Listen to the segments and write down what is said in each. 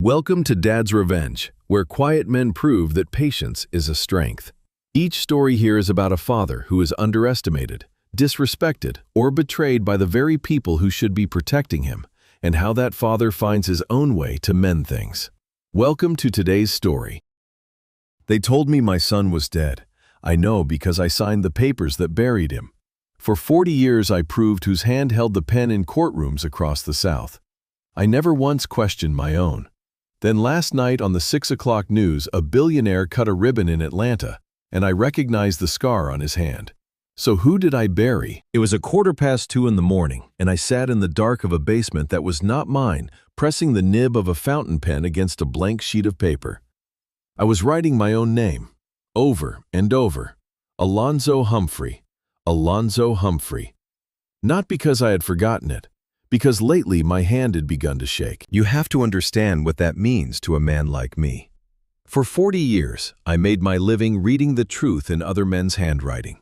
Welcome to Dad's Revenge, where quiet men prove that patience is a strength. Each story here is about a father who is underestimated, disrespected, or betrayed by the very people who should be protecting him, and how that father finds his own way to mend things. Welcome to today's story. They told me my son was dead. I know because I signed the papers that buried him. For 40 years I proved whose hand held the pen in courtrooms across the South. I never once questioned my own. Then last night on the 6 o'clock news, a billionaire cut a ribbon in Atlanta, and I recognized the scar on his hand. So who did I bury? It was 2:15 in the morning, and I sat in the dark of a basement that was not mine, pressing the nib of a fountain pen against a blank sheet of paper. I was writing my own name, over and over. Alonzo Humphrey. Alonzo Humphrey. Not because I had forgotten it, because lately my hand had begun to shake. You have to understand what that means to a man like me. For 40 years, I made my living reading the truth in other men's handwriting.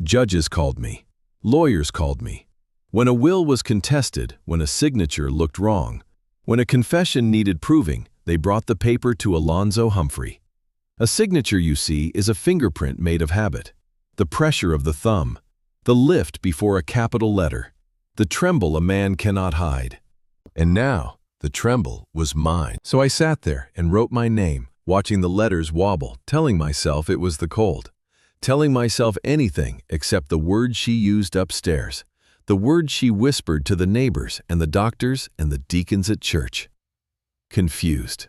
Judges called me. Lawyers called me. When a will was contested, when a signature looked wrong, when a confession needed proving, they brought the paper to Alonzo Humphrey. A signature, you see, is a fingerprint made of habit. The pressure of the thumb, the lift before a capital letter, the tremble a man cannot hide. And now, the tremble was mine. So I sat there and wrote my name, watching the letters wobble, telling myself it was the cold, telling myself anything except the words she used upstairs, the words she whispered to the neighbors and the doctors and the deacons at church. Confused.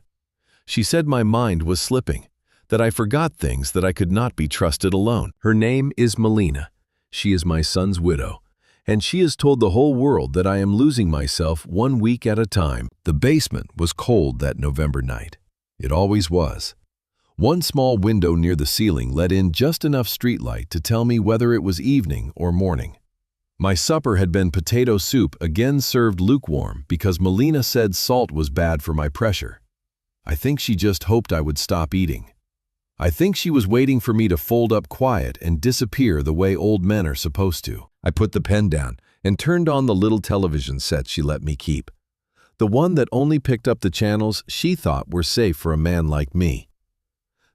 She said my mind was slipping, that I forgot things that I could not be trusted alone. Her name is Melina. She is my son's widow, and she has told the whole world that I am losing myself 1 week at a time. The basement was cold that November night. It always was. One small window near the ceiling let in just enough streetlight to tell me whether it was evening or morning. My supper had been potato soup, again served lukewarm because Melina said salt was bad for my pressure. I think she just hoped I would stop eating. I think she was waiting for me to fold up quiet and disappear the way old men are supposed to. I put the pen down and turned on the little television set she let me keep. The one that only picked up the channels she thought were safe for a man like me.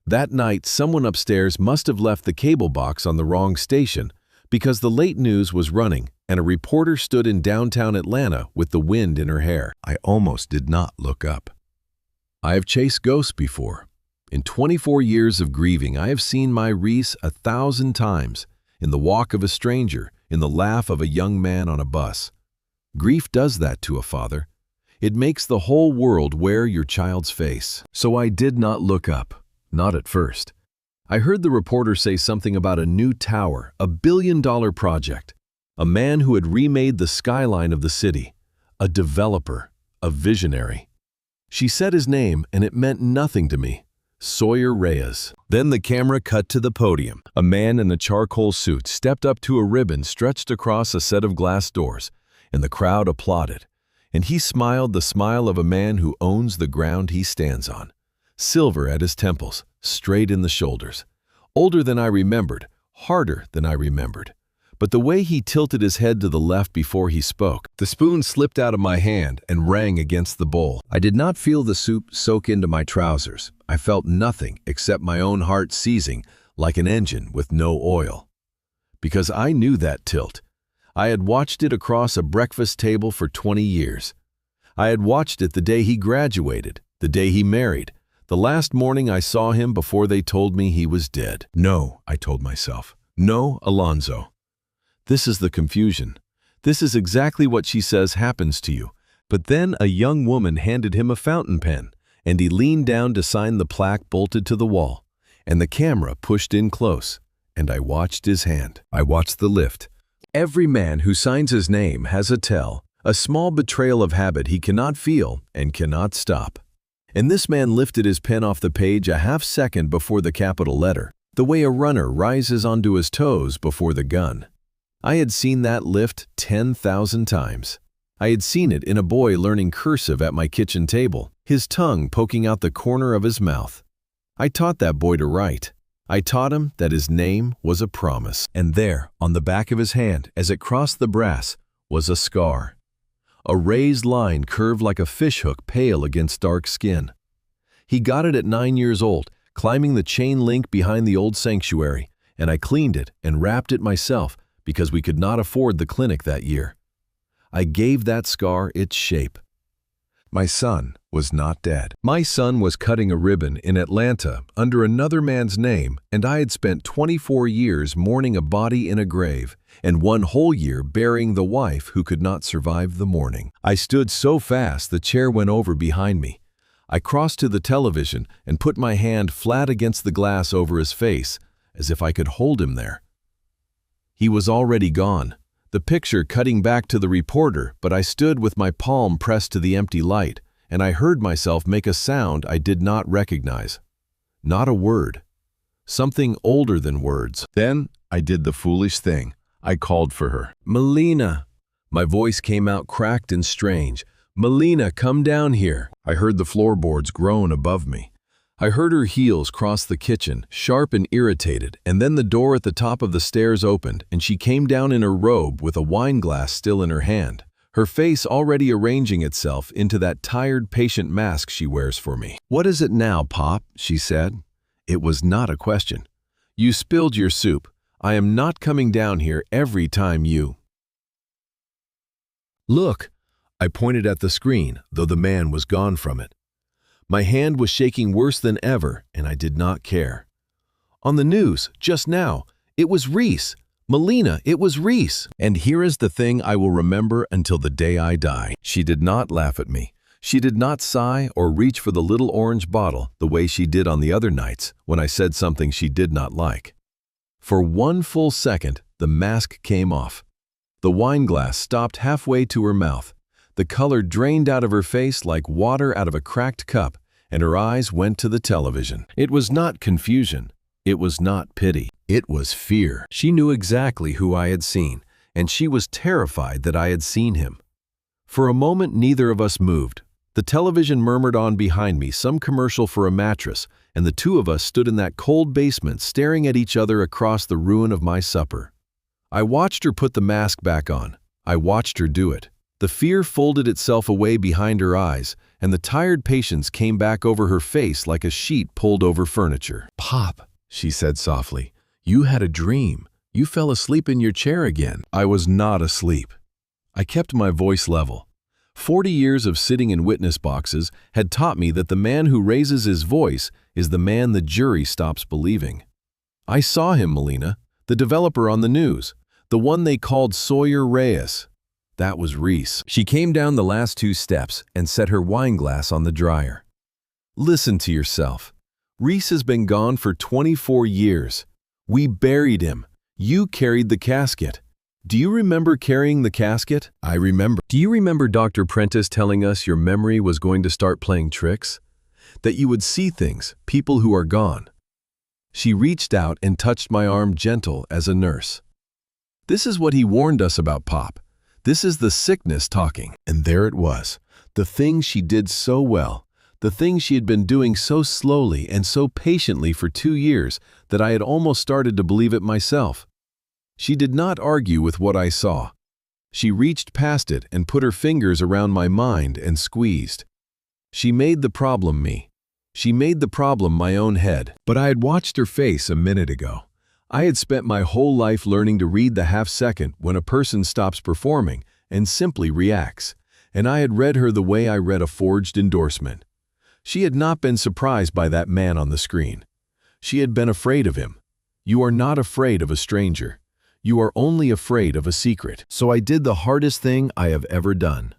That night, someone upstairs must have left the cable box on the wrong station because the late news was running and a reporter stood in downtown Atlanta with the wind in her hair. I almost did not look up. I have chased ghosts before. In 24 years of grieving, I have seen my Reese 1,000 times, in the walk of a stranger, in the laugh of a young man on a bus. Grief does that to a father. It makes the whole world wear your child's face. So I did not look up, not at first. I heard the reporter say something about a new tower, a billion-dollar project, a man who had remade the skyline of the city, a developer, a visionary. She said his name, and it meant nothing to me. Sawyer Reyes. Then the camera cut to the podium. A man in a charcoal suit stepped up to a ribbon stretched across a set of glass doors, and the crowd applauded. And he smiled the smile of a man who owns the ground he stands on. Silver at his temples, straight in the shoulders. Older than I remembered, harder than I remembered. But the way he tilted his head to the left before he spoke, the spoon slipped out of my hand and rang against the bowl. I did not feel the soup soak into my trousers. I felt nothing except my own heart seizing like an engine with no oil. Because I knew that tilt. I had watched it across a breakfast table for 20 years. I had watched it the day he graduated, the day he married, the last morning I saw him before they told me he was dead. No, I told myself. No, Alonzo. This is the confusion. This is exactly what she says happens to you. But then a young woman handed him a fountain pen, and he leaned down to sign the plaque bolted to the wall, and the camera pushed in close, and I watched his hand. I watched the lift. Every man who signs his name has a tell, a small betrayal of habit he cannot feel and cannot stop. And this man lifted his pen off the page a half second before the capital letter, the way a runner rises onto his toes before the gun. I had seen that lift 10,000 times. I had seen it in a boy learning cursive at my kitchen table, his tongue poking out the corner of his mouth. I taught that boy to write. I taught him that his name was a promise. And there, on the back of his hand, as it crossed the brass, was a scar. a raised line curved like a fishhook pale against dark skin. He got it at 9 years old, climbing the chain link behind the old sanctuary, and I cleaned it and wrapped it myself because we could not afford the clinic that year. I gave that scar its shape. My son was not dead. My son was cutting a ribbon in Atlanta under another man's name, and I had spent 24 years mourning a body in a grave, and 1 whole year burying the wife who could not survive the mourning. I stood so fast the chair went over behind me. I crossed to the television and put my hand flat against the glass over his face, as if I could hold him there. He was already gone, the picture cutting back to the reporter, but I stood with my palm pressed to the empty light, and I heard myself make a sound I did not recognize. Not a word. Something older than words. Then I did the foolish thing. I called for her. "Melina." My voice came out cracked and strange. "Melina, come down here." I heard the floorboards groan above me. I heard her heels cross the kitchen, sharp and irritated, and then the door at the top of the stairs opened, and she came down in her robe with a wine glass still in her hand, her face already arranging itself into that tired patient mask she wears for me. "What is it now, Pop?" she said. It was not a question. "You spilled your soup. I am not coming down here every time you—" "Look!" I pointed at the screen, though the man was gone from it. My hand was shaking worse than ever, and I did not care. "On the news, just now, it was Reese. Melina, it was Reese. And here is the thing I will remember until the day I die." She did not laugh at me. She did not sigh or reach for the little orange bottle the way she did on the other nights when I said something she did not like. For 1 full second, the mask came off. The wine glass stopped halfway to her mouth. The color drained out of her face like water out of a cracked cup, and her eyes went to the television. It was not confusion. It was not pity. It was fear. She knew exactly who I had seen, and she was terrified that I had seen him. For a moment, neither of us moved. The television murmured on behind me some commercial for a mattress, and the two of us stood in that cold basement staring at each other across the ruin of my supper. I watched her put the mask back on. I watched her do it. The fear folded itself away behind her eyes, and the tired patience came back over her face like a sheet pulled over furniture. "Pop," she said softly, "you had a dream. You fell asleep in your chair again." I was not asleep. I kept my voice level. 40 years of sitting in witness boxes had taught me that the man who raises his voice is the man the jury stops believing. "I saw him, Melina, the developer on the news, the one they called Sawyer Reyes. That was Reese." She came down the last 2 steps and set her wine glass on the dryer. "Listen to yourself. Reese has been gone for 24 years. We buried him. You carried the casket. Do you remember carrying the casket?" "I remember." "Do you remember Dr. Prentice telling us your memory was going to start playing tricks? That you would see things, people who are gone?" She reached out and touched my arm, gentle as a nurse. "This is what he warned us about, Pop. This is the sickness talking." And there it was, the thing she did so well, the thing she had been doing so slowly and so patiently for 2 years that I had almost started to believe it myself. She did not argue with what I saw. She reached past it and put her fingers around my mind and squeezed. She made the problem me. She made the problem my own head. But I had watched her face a minute ago. I had spent my whole life learning to read the half-second when a person stops performing and simply reacts, and I had read her the way I read a forged endorsement. She had not been surprised by that man on the screen. She had been afraid of him. You are not afraid of a stranger. You are only afraid of a secret. So I did the hardest thing I have ever done.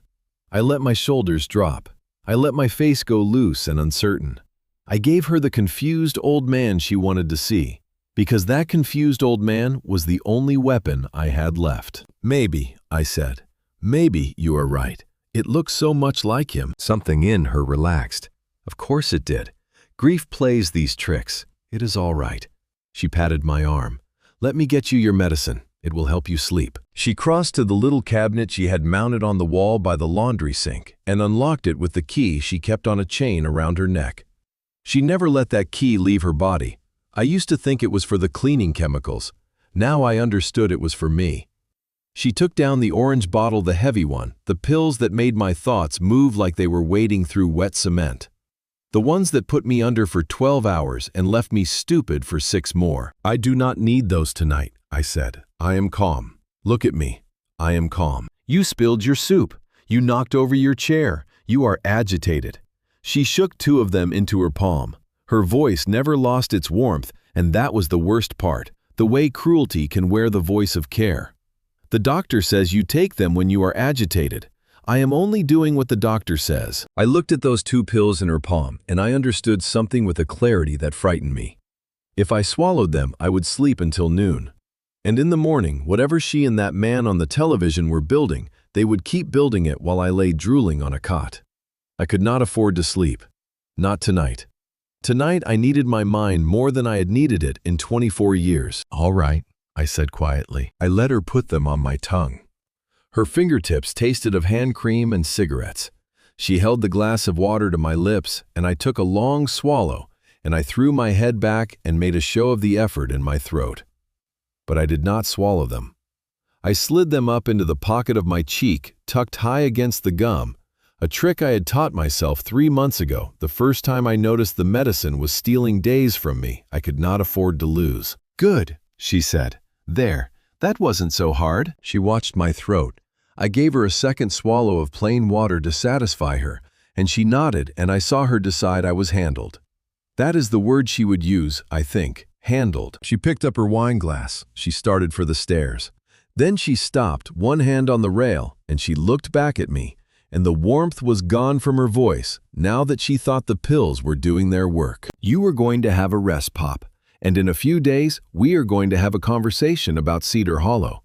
I let my shoulders drop. I let my face go loose and uncertain. I gave her the confused old man she wanted to see, because that confused old man was the only weapon I had left. "Maybe," I said. "Maybe you are right. It looks so much like him." Something in her relaxed. Of course it did. Grief plays these tricks. It is all right. She patted my arm. "Let me get you your medicine. It will help you sleep." She crossed to the little cabinet she had mounted on the wall by the laundry sink and unlocked it with the key she kept on a chain around her neck. She never let that key leave her body. I used to think it was for the cleaning chemicals. Now I understood it was for me. She took down the orange bottle, the heavy one, the pills that made my thoughts move like they were wading through wet cement. The ones that put me under for 12 hours and left me stupid for 6 more. "I do not need those tonight," I said. "I am calm. Look at me. I am calm." "You spilled your soup. You knocked over your chair. You are agitated." She shook 2 of them into her palm. Her voice never lost its warmth, and that was the worst part, the way cruelty can wear the voice of care. "The doctor says you take them when you are agitated. I am only doing what the doctor says." I looked at those 2 pills in her palm, and I understood something with a clarity that frightened me. If I swallowed them, I would sleep until noon. And in the morning, whatever she and that man on the television were building, they would keep building it while I lay drooling on a cot. I could not afford to sleep. Not tonight. Tonight I needed my mind more than I had needed it in 24 years. "All right," I said quietly. I let her put them on my tongue. Her fingertips tasted of hand cream and cigarettes. She held the glass of water to my lips, and I took a long swallow, and I threw my head back and made a show of the effort in my throat. But I did not swallow them. I slid them up into the pocket of my cheek, tucked high against the gum, a trick I had taught myself 3 months ago, the first time I noticed the medicine was stealing days from me I could not afford to lose. "Good," she said. "There, that wasn't so hard." She watched my throat. I gave her a second swallow of plain water to satisfy her, and she nodded, and I saw her decide I was handled. That is the word she would use, I think, handled. She picked up her wine glass. She started for the stairs. Then she stopped, one hand on the rail, and she looked back at me, and the warmth was gone from her voice now that she thought the pills were doing their work. "You are going to have a rest, Pop, and in a few days we are going to have a conversation about Cedar Hollow.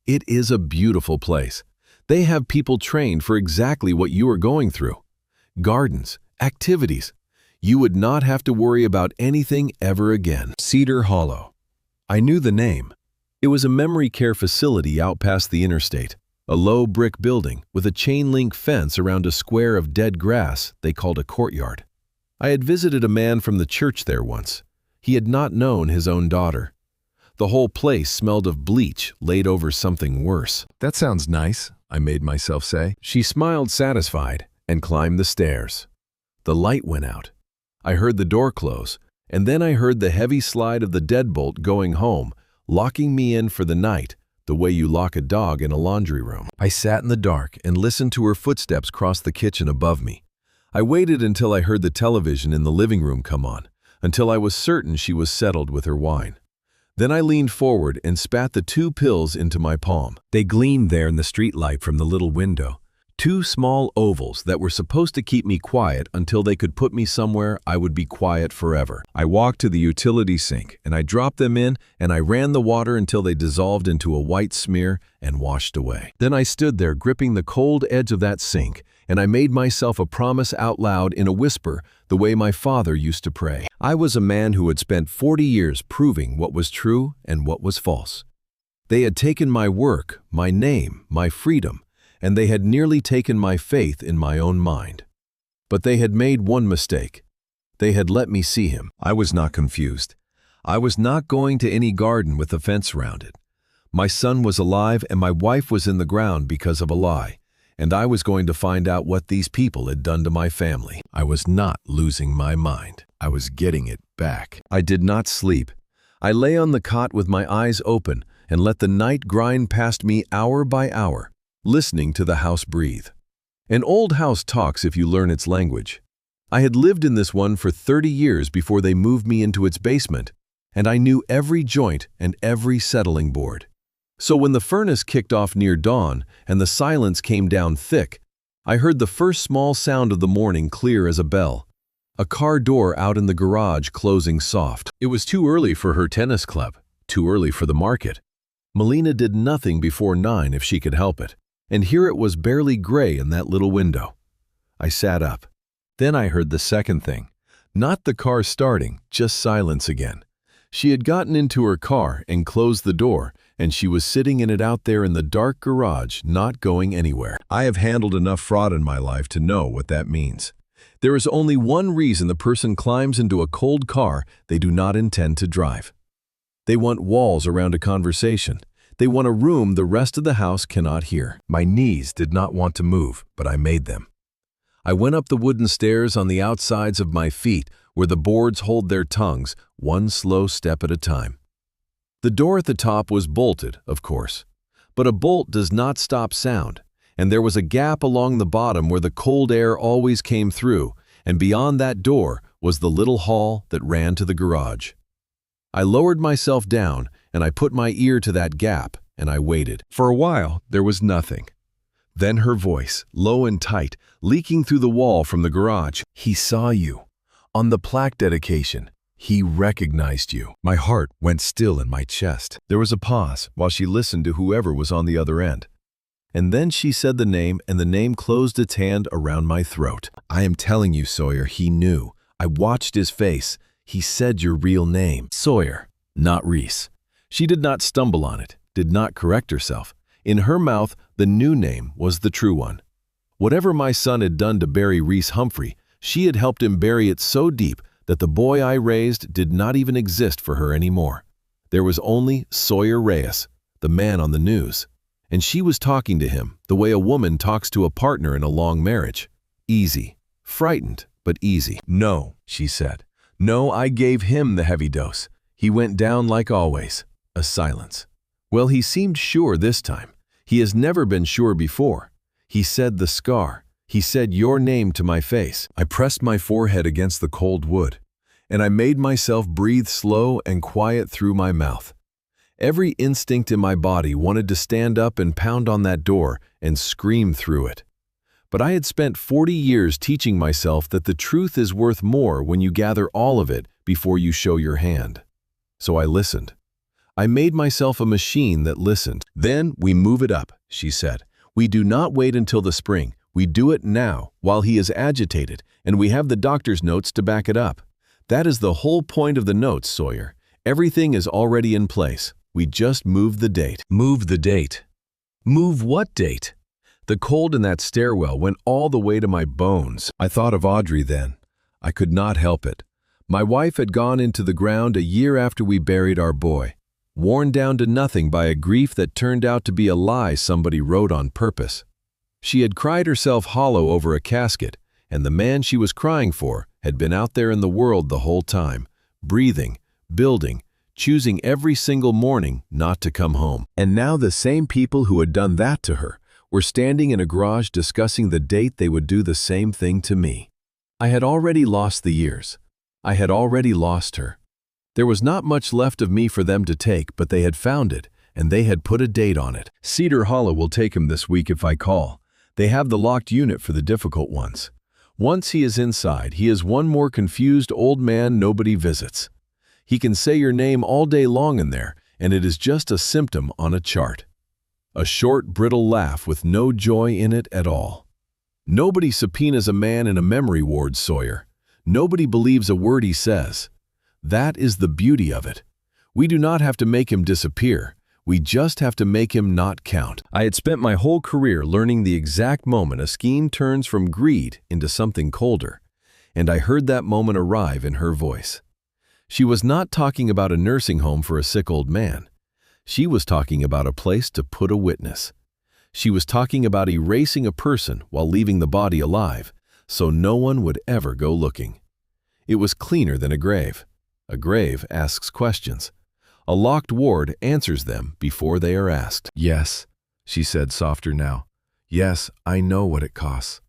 It is a beautiful place. They have people trained for exactly what you are going through. Gardens, activities. You would not have to worry about anything ever again." Cedar Hollow. I knew the name. It was a memory care facility out past the interstate, a low brick building with a chain-link fence around a square of dead grass they called a courtyard. I had visited a man from the church there once. He had not known his own daughter. The whole place smelled of bleach laid over something worse. "That sounds nice," I made myself say. She smiled satisfied and climbed the stairs. The light went out. I heard the door close, and then I heard the heavy slide of the deadbolt going home, locking me in for the night, the way you lock a dog in a laundry room. I sat in the dark and listened to her footsteps cross the kitchen above me. I waited until I heard the television in the living room come on, until I was certain she was settled with her wine. Then I leaned forward and spat the 2 pills into my palm. They gleamed there in the streetlight from the little window. 2 small ovals that were supposed to keep me quiet until they could put me somewhere I would be quiet forever. I walked to the utility sink, and I dropped them in, and I ran the water until they dissolved into a white smear and washed away. Then I stood there gripping the cold edge of that sink, and I made myself a promise out loud in a whisper, the way my father used to pray. I was a man who had spent 40 years proving what was true and what was false. They had taken my work, my name, my freedom, and they had nearly taken my faith in my own mind. But they had made one mistake. They had let me see him. I was not confused. I was not going to any garden with a fence around it. My son was alive and my wife was in the ground because of a lie, and I was going to find out what these people had done to my family. I was not losing my mind. I was getting it back. I did not sleep. I lay on the cot with my eyes open and let the night grind past me hour by hour, listening to the house breathe. An old house talks if you learn its language. I had lived in this one for 30 years before they moved me into its basement, and I knew every joint and every settling board. So when the furnace kicked off near dawn and the silence came down thick, I heard the first small sound of the morning clear as a bell. A car door out in the garage closing soft. It was too early for her tennis club, too early for the market. Melina did nothing before 9 if she could help it, and here it was barely gray in that little window. I sat up. Then I heard the second thing. Not the car starting, just silence again. She had gotten into her car and closed the door, and she was sitting in it out there in the dark garage, not going anywhere. I have handled enough fraud in my life to know what that means. There is only one reason the person climbs into a cold car they do not intend to drive. They want walls around a conversation. They want a room the rest of the house cannot hear. My knees did not want to move, but I made them. I went up the wooden stairs on the outsides of my feet, where the boards hold their tongues, one slow step at a time. The door at the top was bolted, of course. But a bolt does not stop sound, and there was a gap along the bottom where the cold air always came through, and beyond that door was the little hall that ran to the garage. I lowered myself down, and I put my ear to that gap, and I waited. For a while, there was nothing. Then her voice, low and tight, leaking through the wall from the garage. "He saw you. On the plaque dedication. He recognized you." My heart went still in my chest. There was a pause while she listened to whoever was on the other end. And then she said the name, and the name closed its hand around my throat. "I am telling you, Sawyer, he knew. I watched his face. He said your real name. Sawyer, not Reese." She did not stumble on it, did not correct herself. In her mouth, the new name was the true one. Whatever my son had done to bury Reese Humphrey, she had helped him bury it so deep that the boy I raised did not even exist for her anymore. There was only Sawyer Reyes, the man on the news. And she was talking to him the way a woman talks to a partner in a long marriage. Easy. Frightened, but easy. "No," she said. "No, I gave him the heavy dose. He went down like always." A silence. Well, he seemed sure this time. He has never been sure before. He said the scar. He said your name to my face. I pressed my forehead against the cold wood, and I made myself breathe slow and quiet through my mouth. Every instinct in my body wanted to stand up and pound on that door and scream through it. But I had spent 40 years teaching myself that the truth is worth more when you gather all of it before you show your hand. So I listened. I made myself a machine that listened. "Then we move it up," she said. "We do not wait until the spring. We do it now, while he is agitated, and we have the doctor's notes to back it up. That is the whole point of the notes, Sawyer. Everything is already in place. We just move the date." Move the date. Move what date? The cold in that stairwell went all the way to my bones. I thought of Audrey then. I could not help it. My wife had gone into the ground a year after we buried our boy, worn down to nothing by a grief that turned out to be a lie somebody wrote on purpose. She had cried herself hollow over a casket, and the man she was crying for had been out there in the world the whole time, breathing, building, choosing every single morning not to come home. And now the same people who had done that to her were standing in a garage discussing the date they would do the same thing to me. I had already lost the years. I had already lost her. There was not much left of me for them to take, but they had found it, and they had put a date on it. Cedar Hollow will take him this week if I call. They have the locked unit for the difficult ones. Once he is inside, he is one more confused old man nobody visits. He can say your name all day long in there, and it is just a symptom on a chart. A short, brittle laugh with no joy in it at all. Nobody subpoenas a man in a memory ward, Sawyer. Nobody believes a word he says. That is the beauty of it. We do not have to make him disappear. We just have to make him not count. I had spent my whole career learning the exact moment a scheme turns from greed into something colder, and I heard that moment arrive in her voice. She was not talking about a nursing home for a sick old man. She was talking about a place to put a witness. She was talking about erasing a person while leaving the body alive, so no one would ever go looking. It was cleaner than a grave. A grave asks questions. A locked ward answers them before they are asked. "Yes," she said softer now. "Yes, I know what it costs.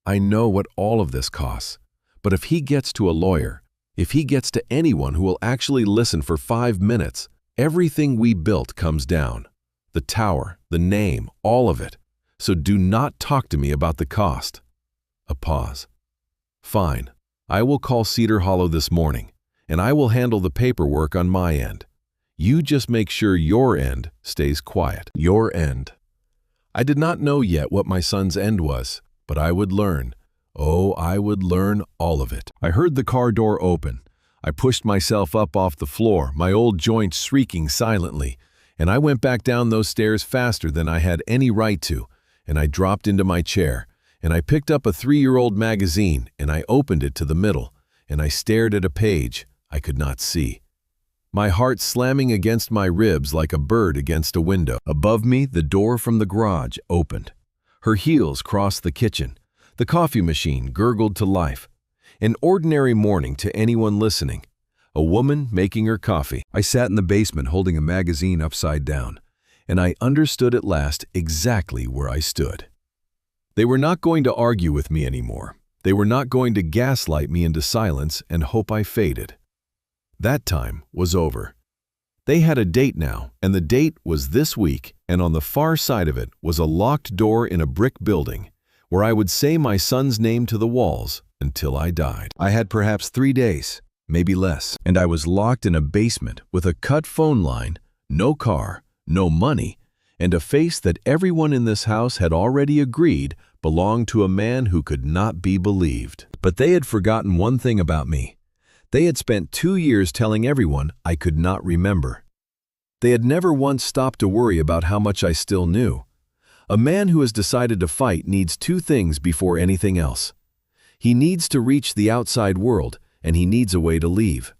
I know what all of this costs. But if he gets to a lawyer, if he gets to anyone who will actually listen for 5 minutes, everything we built comes down. The tower, the name, all of it. So do not talk to me about the cost." A pause. "Fine. I will call Cedar Hollow this morning, and I will handle the paperwork on my end. You just make sure your end stays quiet." Your end. I did not know yet what my son's end was, but I would learn. Oh, I would learn all of it. I heard the car door open. I pushed myself up off the floor, my old joints shrieking silently, and I went back down those stairs faster than I had any right to, and I dropped into my chair, and I picked up a 3-year-old magazine, and I opened it to the middle, and I stared at a page I could not see. my heart slamming against my ribs like a bird against a window. Above me, the door from the garage opened. Her heels crossed the kitchen. The coffee machine gurgled to life. An ordinary morning to anyone listening. A woman making her coffee. I sat in the basement holding a magazine upside down, and I understood at last exactly where I stood. They were not going to argue with me anymore. They were not going to gaslight me into silence and hope I faded. That time was over. They had a date now, and the date was this week, and on the far side of it was a locked door in a brick building, where I would say my son's name to the walls until I died. I had perhaps 3 days, maybe less, and I was locked in a basement with a cut phone line, no car, no money, and a face that everyone in this house had already agreed belonged to a man who could not be believed. But they had forgotten one thing about me. They had spent 2 years telling everyone I could not remember. They had never once stopped to worry about how much I still knew. A man who has decided to fight needs 2 things before anything else. He needs to reach the outside world, and he needs a way to leave.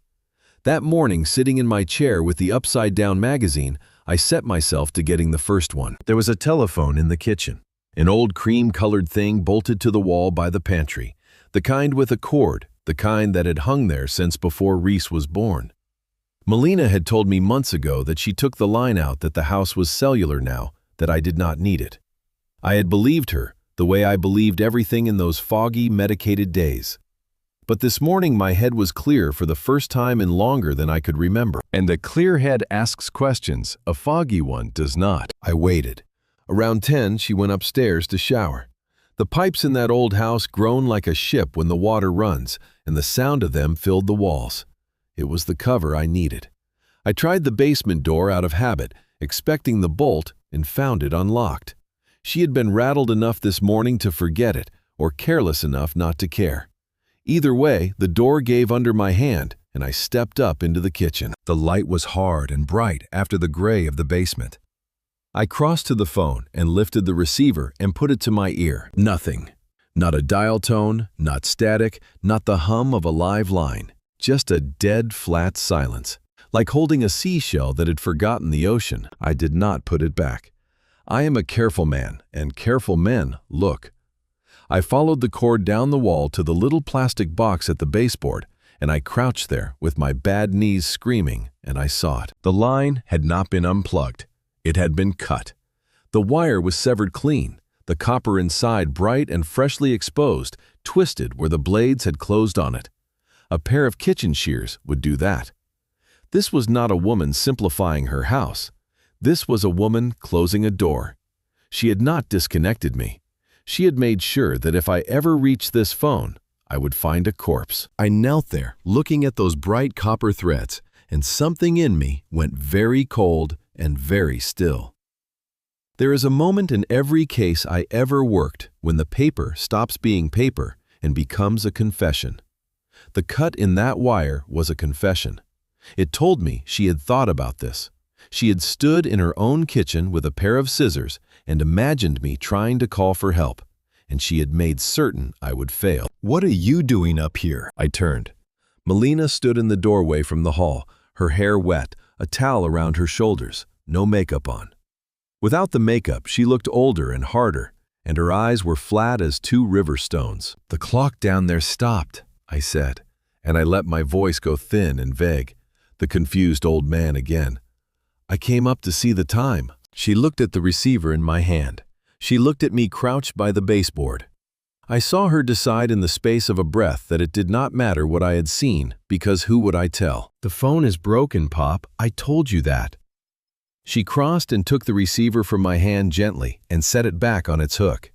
That morning, sitting in my chair with the upside-down magazine, I set myself to getting the first one. There was a telephone in the kitchen, an old cream-colored thing bolted to the wall by the pantry, the kind with a cord, the kind that had hung there since before Reese was born. Melina had told me months ago that she took the line out that the house was cellular now, that I did not need it. I had believed her, the way I believed everything in those foggy, medicated days. But this morning my head was clear for the first time in longer than I could remember. And a clear head asks questions, a foggy one does not. I waited. Around 10, she went upstairs to shower. The pipes in that old house groan like a ship when the water runs, and the sound of them filled the walls. It was the cover I needed. I tried the basement door out of habit, expecting the bolt, and found it unlocked. She had been rattled enough this morning to forget it, or careless enough not to care. Either way, the door gave under my hand, and I stepped up into the kitchen. The light was hard and bright after the gray of the basement. I crossed to the phone and lifted the receiver and put it to my ear. Nothing. Not a dial tone, not static, not the hum of a live line. Just a dead, flat silence, like holding a seashell that had forgotten the ocean. I did not put it back. I am a careful man, and careful men look. I followed the cord down the wall to the little plastic box at the baseboard, and I crouched there with my bad knees screaming, and I saw it. The line had not been unplugged. It had been cut. The wire was severed clean, the copper inside bright and freshly exposed, twisted where the blades had closed on it. A pair of kitchen shears would do that. This was not a woman simplifying her house. This was a woman closing a door. She had not disconnected me. She had made sure that if I ever reached this phone, I would find a corpse. I knelt there, looking at those bright copper threads, and something in me went very cold and very still. There is a moment in every case I ever worked when the paper stops being paper and becomes a confession. The cut in that wire was a confession. It told me she had thought about this. She had stood in her own kitchen with a pair of scissors and imagined me trying to call for help, and she had made certain I would fail. "What are you doing up here?" I turned. Melina stood in the doorway from the hall, her hair wet, a towel around her shoulders, no makeup on. Without the makeup, she looked older and harder, and her eyes were flat as 2 river stones. "The clock down there stopped," I said, and I let my voice go thin and vague. The confused old man again. "I came up to see the time." She looked at the receiver in my hand. She looked at me crouched by the baseboard. I saw her decide in the space of a breath that it did not matter what I had seen, because who would I tell? "The phone is broken, Pop. I told you that." She crossed and took the receiver from my hand gently and set it back on its hook.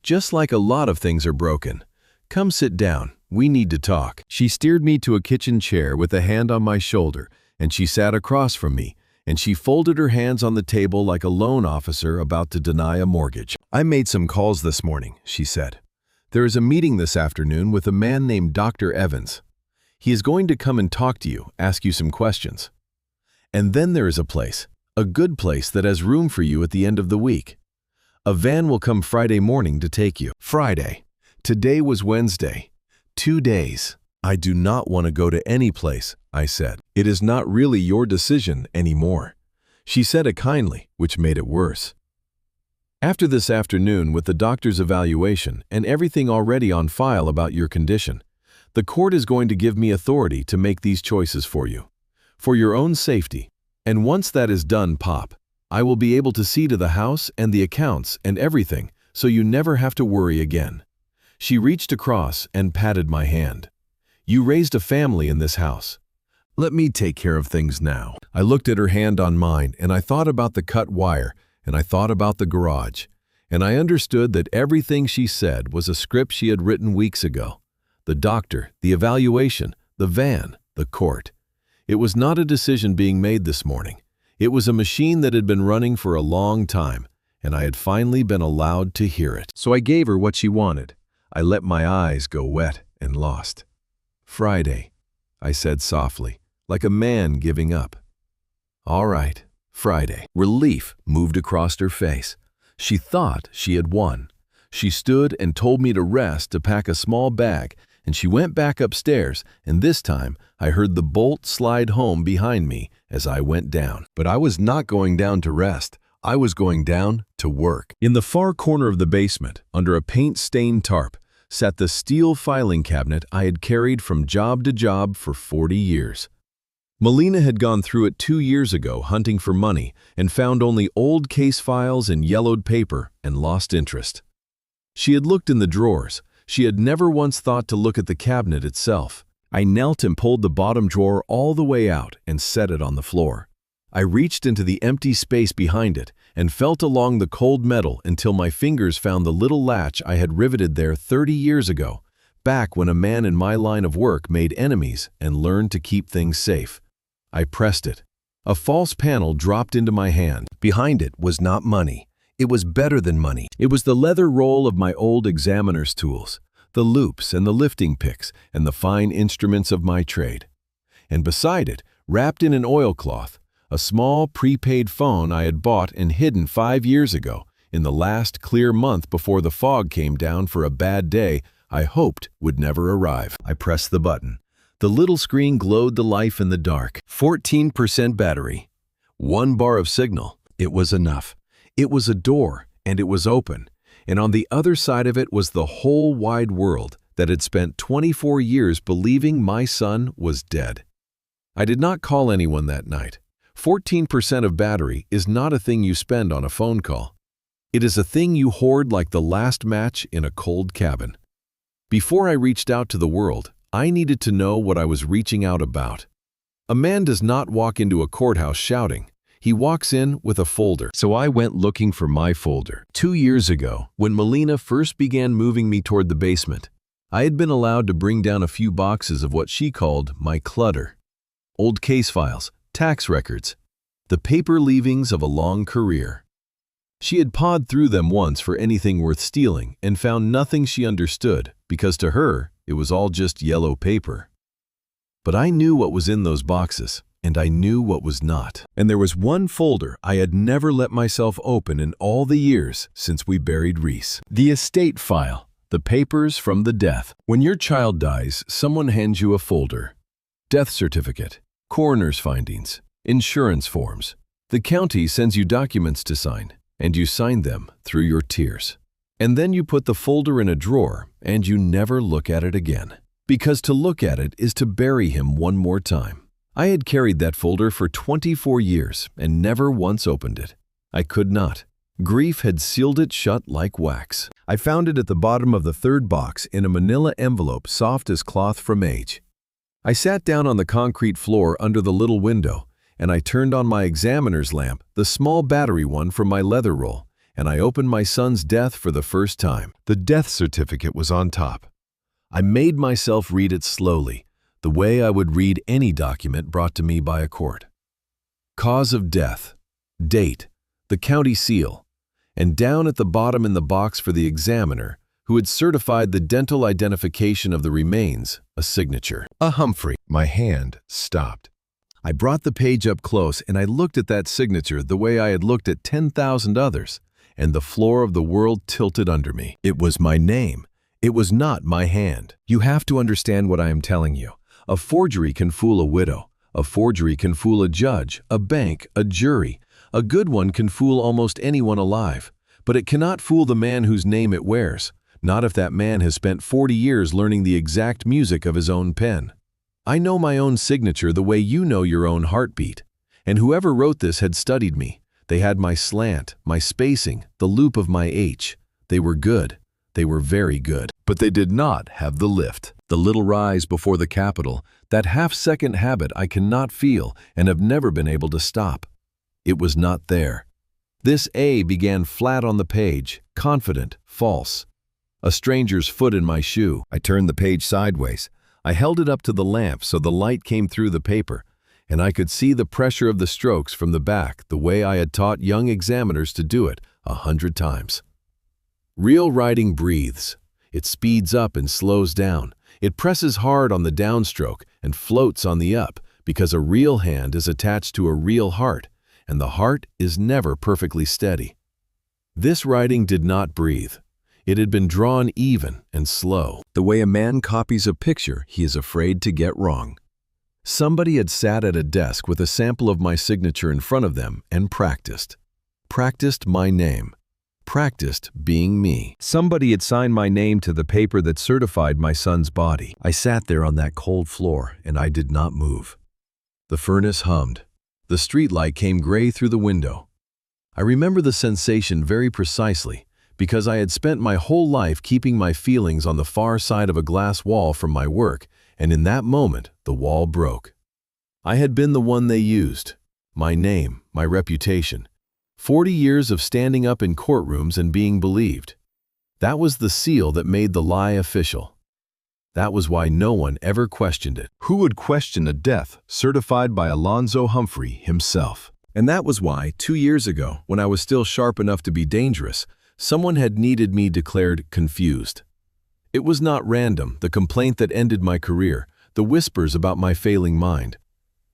"Just like a lot of things are broken. Come sit down. We need to talk." She steered me to a kitchen chair with a hand on my shoulder, and she sat across from me, and she folded her hands on the table like a loan officer about to deny a mortgage. "I made some calls this morning," she said. "There is a meeting this afternoon with a man named Dr. Evans. He is going to come and talk to you, ask you some questions. And then there is a place, a good place that has room for you at the end of the week. A van will come Friday morning to take you." Friday. Today was Wednesday. 2 days. I do not want to go to any place, I said. It is not really your decision anymore. She said it kindly, which made it worse. After this afternoon, with the doctor's evaluation and everything already on file about your condition, the court is going to give me authority to make these choices for you, for your own safety. And once that is done, Pop, I will be able to see to the house and the accounts and everything, so you never have to worry again. She reached across and patted my hand. You raised a family in this house. Let me take care of things now. I looked at her hand on mine, and I thought about the cut wire, and I thought about the garage, and I understood that everything she said was a script she had written weeks ago. The doctor, the evaluation, the van, the court. It was not a decision being made this morning. It was a machine that had been running for a long time, and I had finally been allowed to hear it. So I gave her what she wanted. I let my eyes go wet and lost. Friday, I said softly, like a man giving up. All right, Friday. Relief moved across her face. She thought she had won. She stood and told me to rest, to pack a small bag, and she went back upstairs, and this time I heard the bolt slide home behind me as I went down. But I was not going down to rest. I was going down to work. In the far corner of the basement, under a paint-stained tarp, sat the steel filing cabinet I had carried from job to job for 40 years. Melina had gone through it 2 years ago hunting for money and found only old case files and yellowed paper and lost interest. She had looked in the drawers. She had never once thought to look at the cabinet itself. I knelt and pulled the bottom drawer all the way out and set it on the floor. I reached into the empty space behind it and felt along the cold metal until my fingers found the little latch I had riveted there 30 years ago, back when a man in my line of work made enemies and learned to keep things safe. I pressed it. A false panel dropped into my hand. Behind it was not money. It was better than money. It was the leather roll of my old examiner's tools, the loops and the lifting picks and the fine instruments of my trade. And beside it, wrapped in an oilcloth, a small prepaid phone I had bought and hidden 5 years ago, in the last clear month before the fog came down for a bad day I hoped would never arrive. I pressed the button. The little screen glowed the life in the dark. 14% battery. 1 bar of signal. It was enough. It was a door, and it was open. And on the other side of it was the whole wide world that had spent 24 years believing my son was dead. I did not call anyone that night. 14% of battery is not a thing you spend on a phone call. It is a thing you hoard like the last match in a cold cabin. Before I reached out to the world, I needed to know what I was reaching out about. A man does not walk into a courthouse shouting. He walks in with a folder. So I went looking for my folder. 2 years ago, when Melina first began moving me toward the basement, I had been allowed to bring down a few boxes of what she called my clutter. Old case files, tax records, the paper leavings of a long career. She had pawed through them once for anything worth stealing and found nothing she understood because to her, it was all just yellow paper. But I knew what was in those boxes, and I knew what was not. And there was one folder I had never let myself open in all the years since we buried Reese. The estate file, the papers from the death. When your child dies, someone hands you a folder. Death certificate, coroner's findings, insurance forms. The county sends you documents to sign, and you sign them through your tears. And then you put the folder in a drawer, and you never look at it again. Because to look at it is to bury him one more time. I had carried that folder for 24 years and never once opened it. I could not. Grief had sealed it shut like wax. I found it at the bottom of the third box in a manila envelope soft as cloth from age. I sat down on the concrete floor under the little window, and I turned on my examiner's lamp, the small battery one from my leather roll, and I opened my son's death for the first time. The death certificate was on top. I made myself read it slowly, the way I would read any document brought to me by a court. Cause of death, date, the county seal, and down at the bottom in the box for the examiner, who had certified the dental identification of the remains, a signature. A Humphrey. My hand stopped. I brought the page up close and I looked at that signature the way I had looked at 10,000 others, and the floor of the world tilted under me. It was my name. It was not my hand. You have to understand what I am telling you. A forgery can fool a widow. A forgery can fool a judge, a bank, a jury. A good one can fool almost anyone alive. But it cannot fool the man whose name it wears. Not if that man has spent 40 years learning the exact music of his own pen. I know my own signature the way you know your own heartbeat. And whoever wrote this had studied me. They had my slant, my spacing, the loop of my H. They were good. They were very good. But they did not have the lift. The little rise before the capital, that half-second habit I cannot feel and have never been able to stop. It was not there. This A began flat on the page, confident, false. A stranger's foot in my shoe. I turned the page sideways. I held it up to the lamp so the light came through the paper, and I could see the pressure of the strokes from the back the way I had taught young examiners to do it 100 times. Real writing breathes. It speeds up and slows down. It presses hard on the downstroke and floats on the up because a real hand is attached to a real heart, and the heart is never perfectly steady. This writing did not breathe. It had been drawn even and slow, the way a man copies a picture he is afraid to get wrong. Somebody had sat at a desk with a sample of my signature in front of them and practiced. Practiced my name. Practiced being me. Somebody had signed my name to the paper that certified my son's body. I sat there on that cold floor, and I did not move. The furnace hummed. The streetlight came gray through the window. I remember the sensation very precisely, because I had spent my whole life keeping my feelings on the far side of a glass wall from my work, and in that moment, the wall broke. I had been the one they used. My name, my reputation. 40 years of standing up in courtrooms and being believed. That was the seal that made the lie official. That was why no one ever questioned it. Who would question a death certified by Alonzo Humphrey himself? And that was why, 2 years ago, when I was still sharp enough to be dangerous, someone had needed me declared confused. It was not random, the complaint that ended my career, the whispers about my failing mind.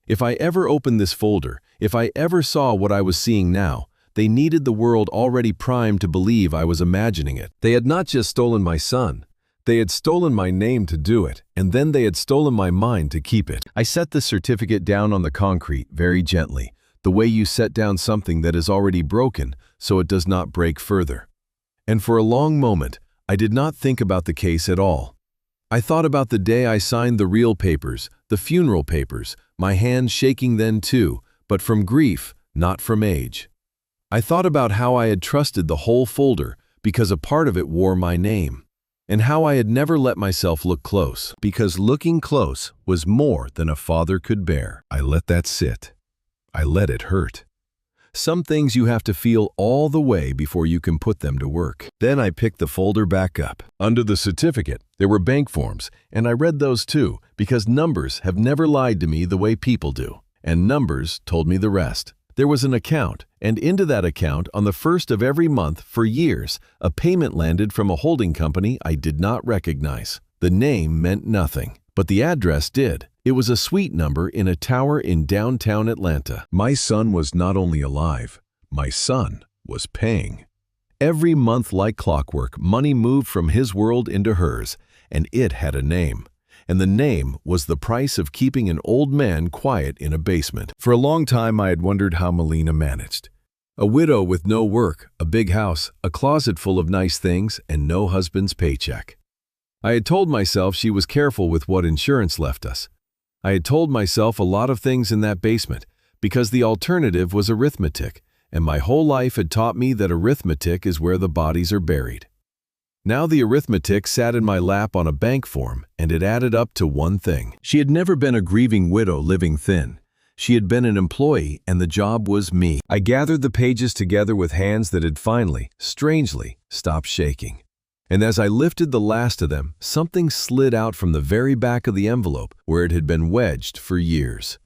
If I ever opened this folder, if I ever saw what I was seeing now, they needed the world already primed to believe I was imagining it. They had not just stolen my son. They had stolen my name to do it, and then they had stolen my mind to keep it. I set the certificate down on the concrete very gently, the way you set down something that is already broken so it does not break further. And for a long moment, I did not think about the case at all. I thought about the day I signed the real papers, the funeral papers, my hand shaking then too, but from grief, not from age. I thought about how I had trusted the whole folder because a part of it wore my name, and how I had never let myself look close, because looking close was more than a father could bear. I let that sit. I let it hurt. Some things you have to feel all the way before you can put them to work. Then I picked the folder back up. Under the certificate, there were bank forms, and I read those too, because numbers have never lied to me the way people do. And numbers told me the rest. There was an account, and into that account, on the first of every month for years, a payment landed from a holding company I did not recognize. The name meant nothing, but the address did. It was a suite number in a tower in downtown Atlanta. My son was not only alive, my son was paying. Every month, like clockwork, money moved from his world into hers, and it had a name. And the name was the price of keeping an old man quiet in a basement. For a long time, I had wondered how Melina managed. A widow with no work, a big house, a closet full of nice things, and no husband's paycheck. I had told myself she was careful with what insurance left us. I had told myself a lot of things in that basement because the alternative was arithmetic, and my whole life had taught me that arithmetic is where the bodies are buried. Now the arithmetic sat in my lap on a bank form, and it added up to one thing. She had never been a grieving widow living thin. She had been an employee, and the job was me. I gathered the pages together with hands that had finally, strangely, stopped shaking. And as I lifted the last of them, something slid out from the very back of the envelope where it had been wedged for years.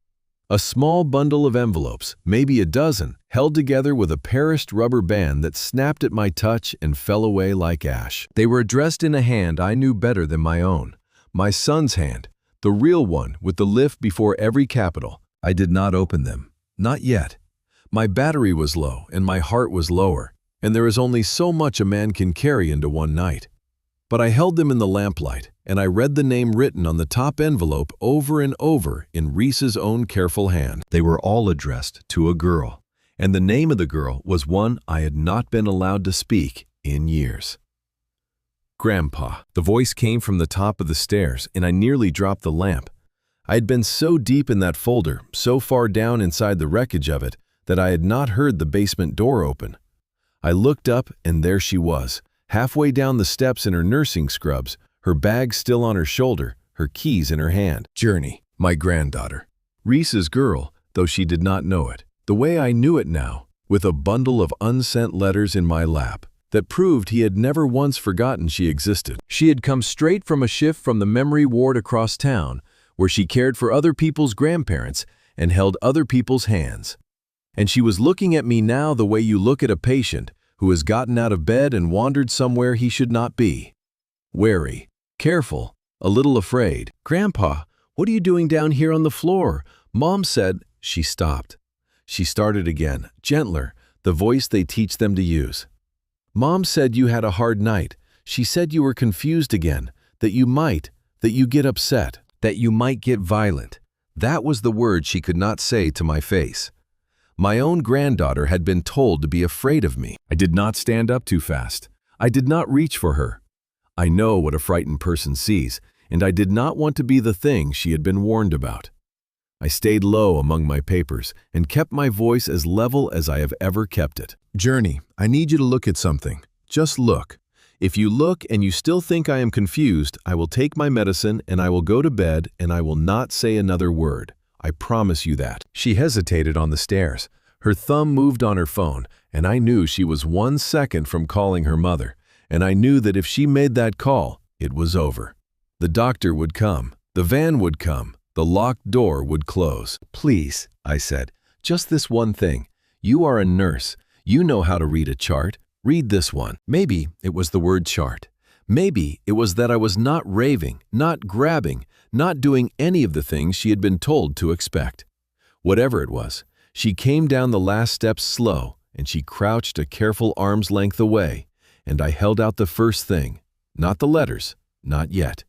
A small bundle of envelopes, maybe a dozen, held together with a perished rubber band that snapped at my touch and fell away like ash. They were addressed in a hand I knew better than my own. My son's hand, the real one with the lift before every capital. I did not open them. Not yet. My battery was low and my heart was lower. And there is only so much a man can carry into one night. but I held them in the lamplight, and I read the name written on the top envelope over and over in Reese's own careful hand. They were all addressed to a girl, and the name of the girl was one I had not been allowed to speak in years. Grandpa. The voice came from the top of the stairs, and I nearly dropped the lamp. I had been so deep in that folder, so far down inside the wreckage of it, that I had not heard the basement door open. I looked up, and there she was, halfway down the steps in her nursing scrubs, her bag still on her shoulder, her keys in her hand. Journey, my granddaughter. Reese's girl, though she did not know it. The way I knew it now, with a bundle of unsent letters in my lap, that proved he had never once forgotten she existed. She had come straight from a shift from the memory ward across town, where she cared for other people's grandparents and held other people's hands. And she was looking at me now the way you look at a patient who has gotten out of bed and wandered somewhere he should not be. Wary, careful, a little afraid. "Grandpa, what are you doing down here on the floor? Mom said—" She stopped. She started again, gentler, the voice they teach them to use. "Mom said you had a hard night. She said you were confused again, that you get upset, that you might get violent." That was the word she could not say to my face. My own granddaughter had been told to be afraid of me. I did not stand up too fast. I did not reach for her. I know what a frightened person sees, and I did not want to be the thing she had been warned about. I stayed low among my papers and kept my voice as level as I have ever kept it. "Journey, I need you to look at something. Just look. If you look and you still think I am confused, I will take my medicine and I will go to bed and I will not say another word. I promise you that." She hesitated on the stairs. Her thumb moved on her phone, and I knew she was 1 second from calling her mother, and I knew that if she made that call, it was over. The doctor would come. The van would come. The locked door would close. "Please," I said, "just this one thing. You are a nurse. You know how to read a chart. Read this one." Maybe it was the word chart. Maybe it was that I was not raving, not grabbing, not doing any of the things she had been told to expect. Whatever it was, she came down the last steps slow, and she crouched a careful arm's length away, and I held out the first thing, not the letters, not yet.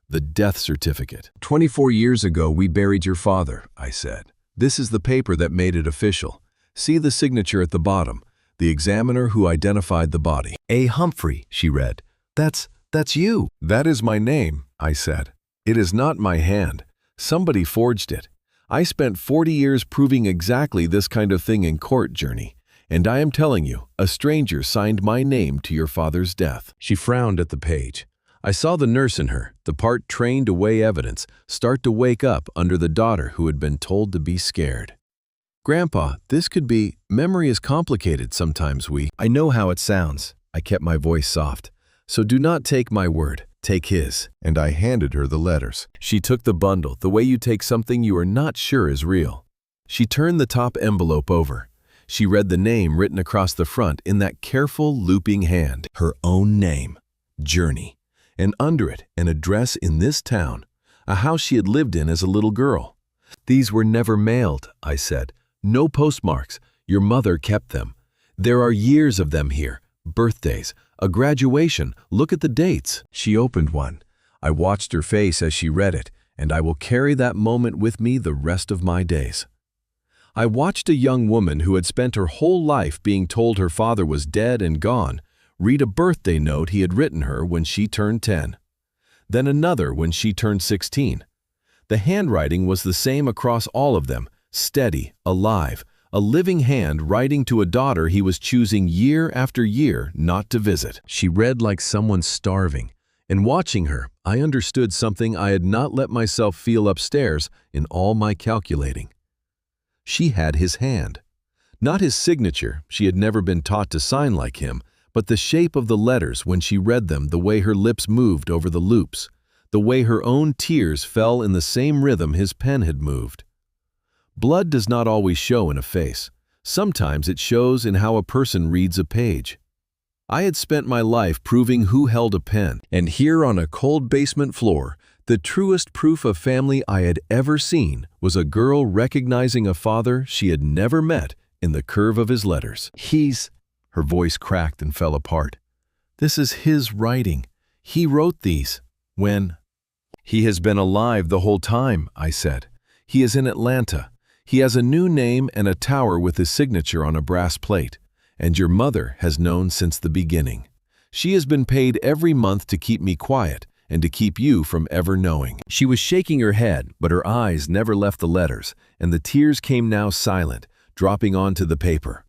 The death certificate. 24 years ago, we buried your father, I said. This is the paper that made it official. See the signature at the bottom, the examiner who identified the body. A. Humphrey, she read. That's you. That is my name, I said. It is not my hand. Somebody forged it. I spent 40 years proving exactly this kind of thing in court, Journey. And I am telling you, a stranger signed my name to your father's death. She frowned at the page. I saw the nurse in her, the part trained to weigh evidence, start to wake up under the daughter who had been told to be scared. Grandpa, this could be, memory is complicated sometimes I know how it sounds. I kept my voice soft. So do not take my word, take his. And I handed her the letters. She took the bundle, the way you take something you are not sure is real. She turned the top envelope over. She read the name written across the front in that careful, looping hand. Her own name, Journey. And under it, an address in this town, a house she had lived in as a little girl. These were never mailed, I said. No postmarks. Your mother kept them. There are years of them here. Birthdays, a graduation. Look at the dates. She opened one. I watched her face as she read it, and I will carry that moment with me the rest of my days. I watched a young woman who had spent her whole life being told her father was dead and gone read a birthday note he had written her when she turned 10. Then another when she turned 16. The handwriting was the same across all of them, steady, alive, a living hand writing to a daughter he was choosing year after year not to visit. She read like someone starving, and watching her, I understood something I had not let myself feel upstairs in all my calculating. She had his hand. Not his signature, she had never been taught to sign like him, but the shape of the letters when she read them, the way her lips moved over the loops, the way her own tears fell in the same rhythm his pen had moved. Blood does not always show in a face. Sometimes it shows in how a person reads a page. I had spent my life proving who held a pen, and here on a cold basement floor, the truest proof of family I had ever seen was a girl recognizing a father she had never met in the curve of his letters. Her voice cracked and fell apart. This is his writing. He wrote these. When? He has been alive the whole time, I said. He is in Atlanta. He has a new name and a tower with his signature on a brass plate. And your mother has known since the beginning. She has been paid every month to keep me quiet and to keep you from ever knowing. She was shaking her head, but her eyes never left the letters, and the tears came now silent, dropping onto the paper.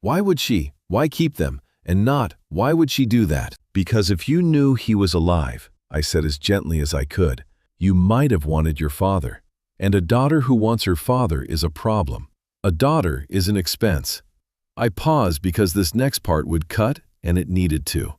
Why would she? Why keep them? And not, why would she do that? Because if you knew he was alive, I said as gently as I could, you might have wanted your father. And a daughter who wants her father is a problem. A daughter is an expense. I paused because this next part would cut, and it needed to.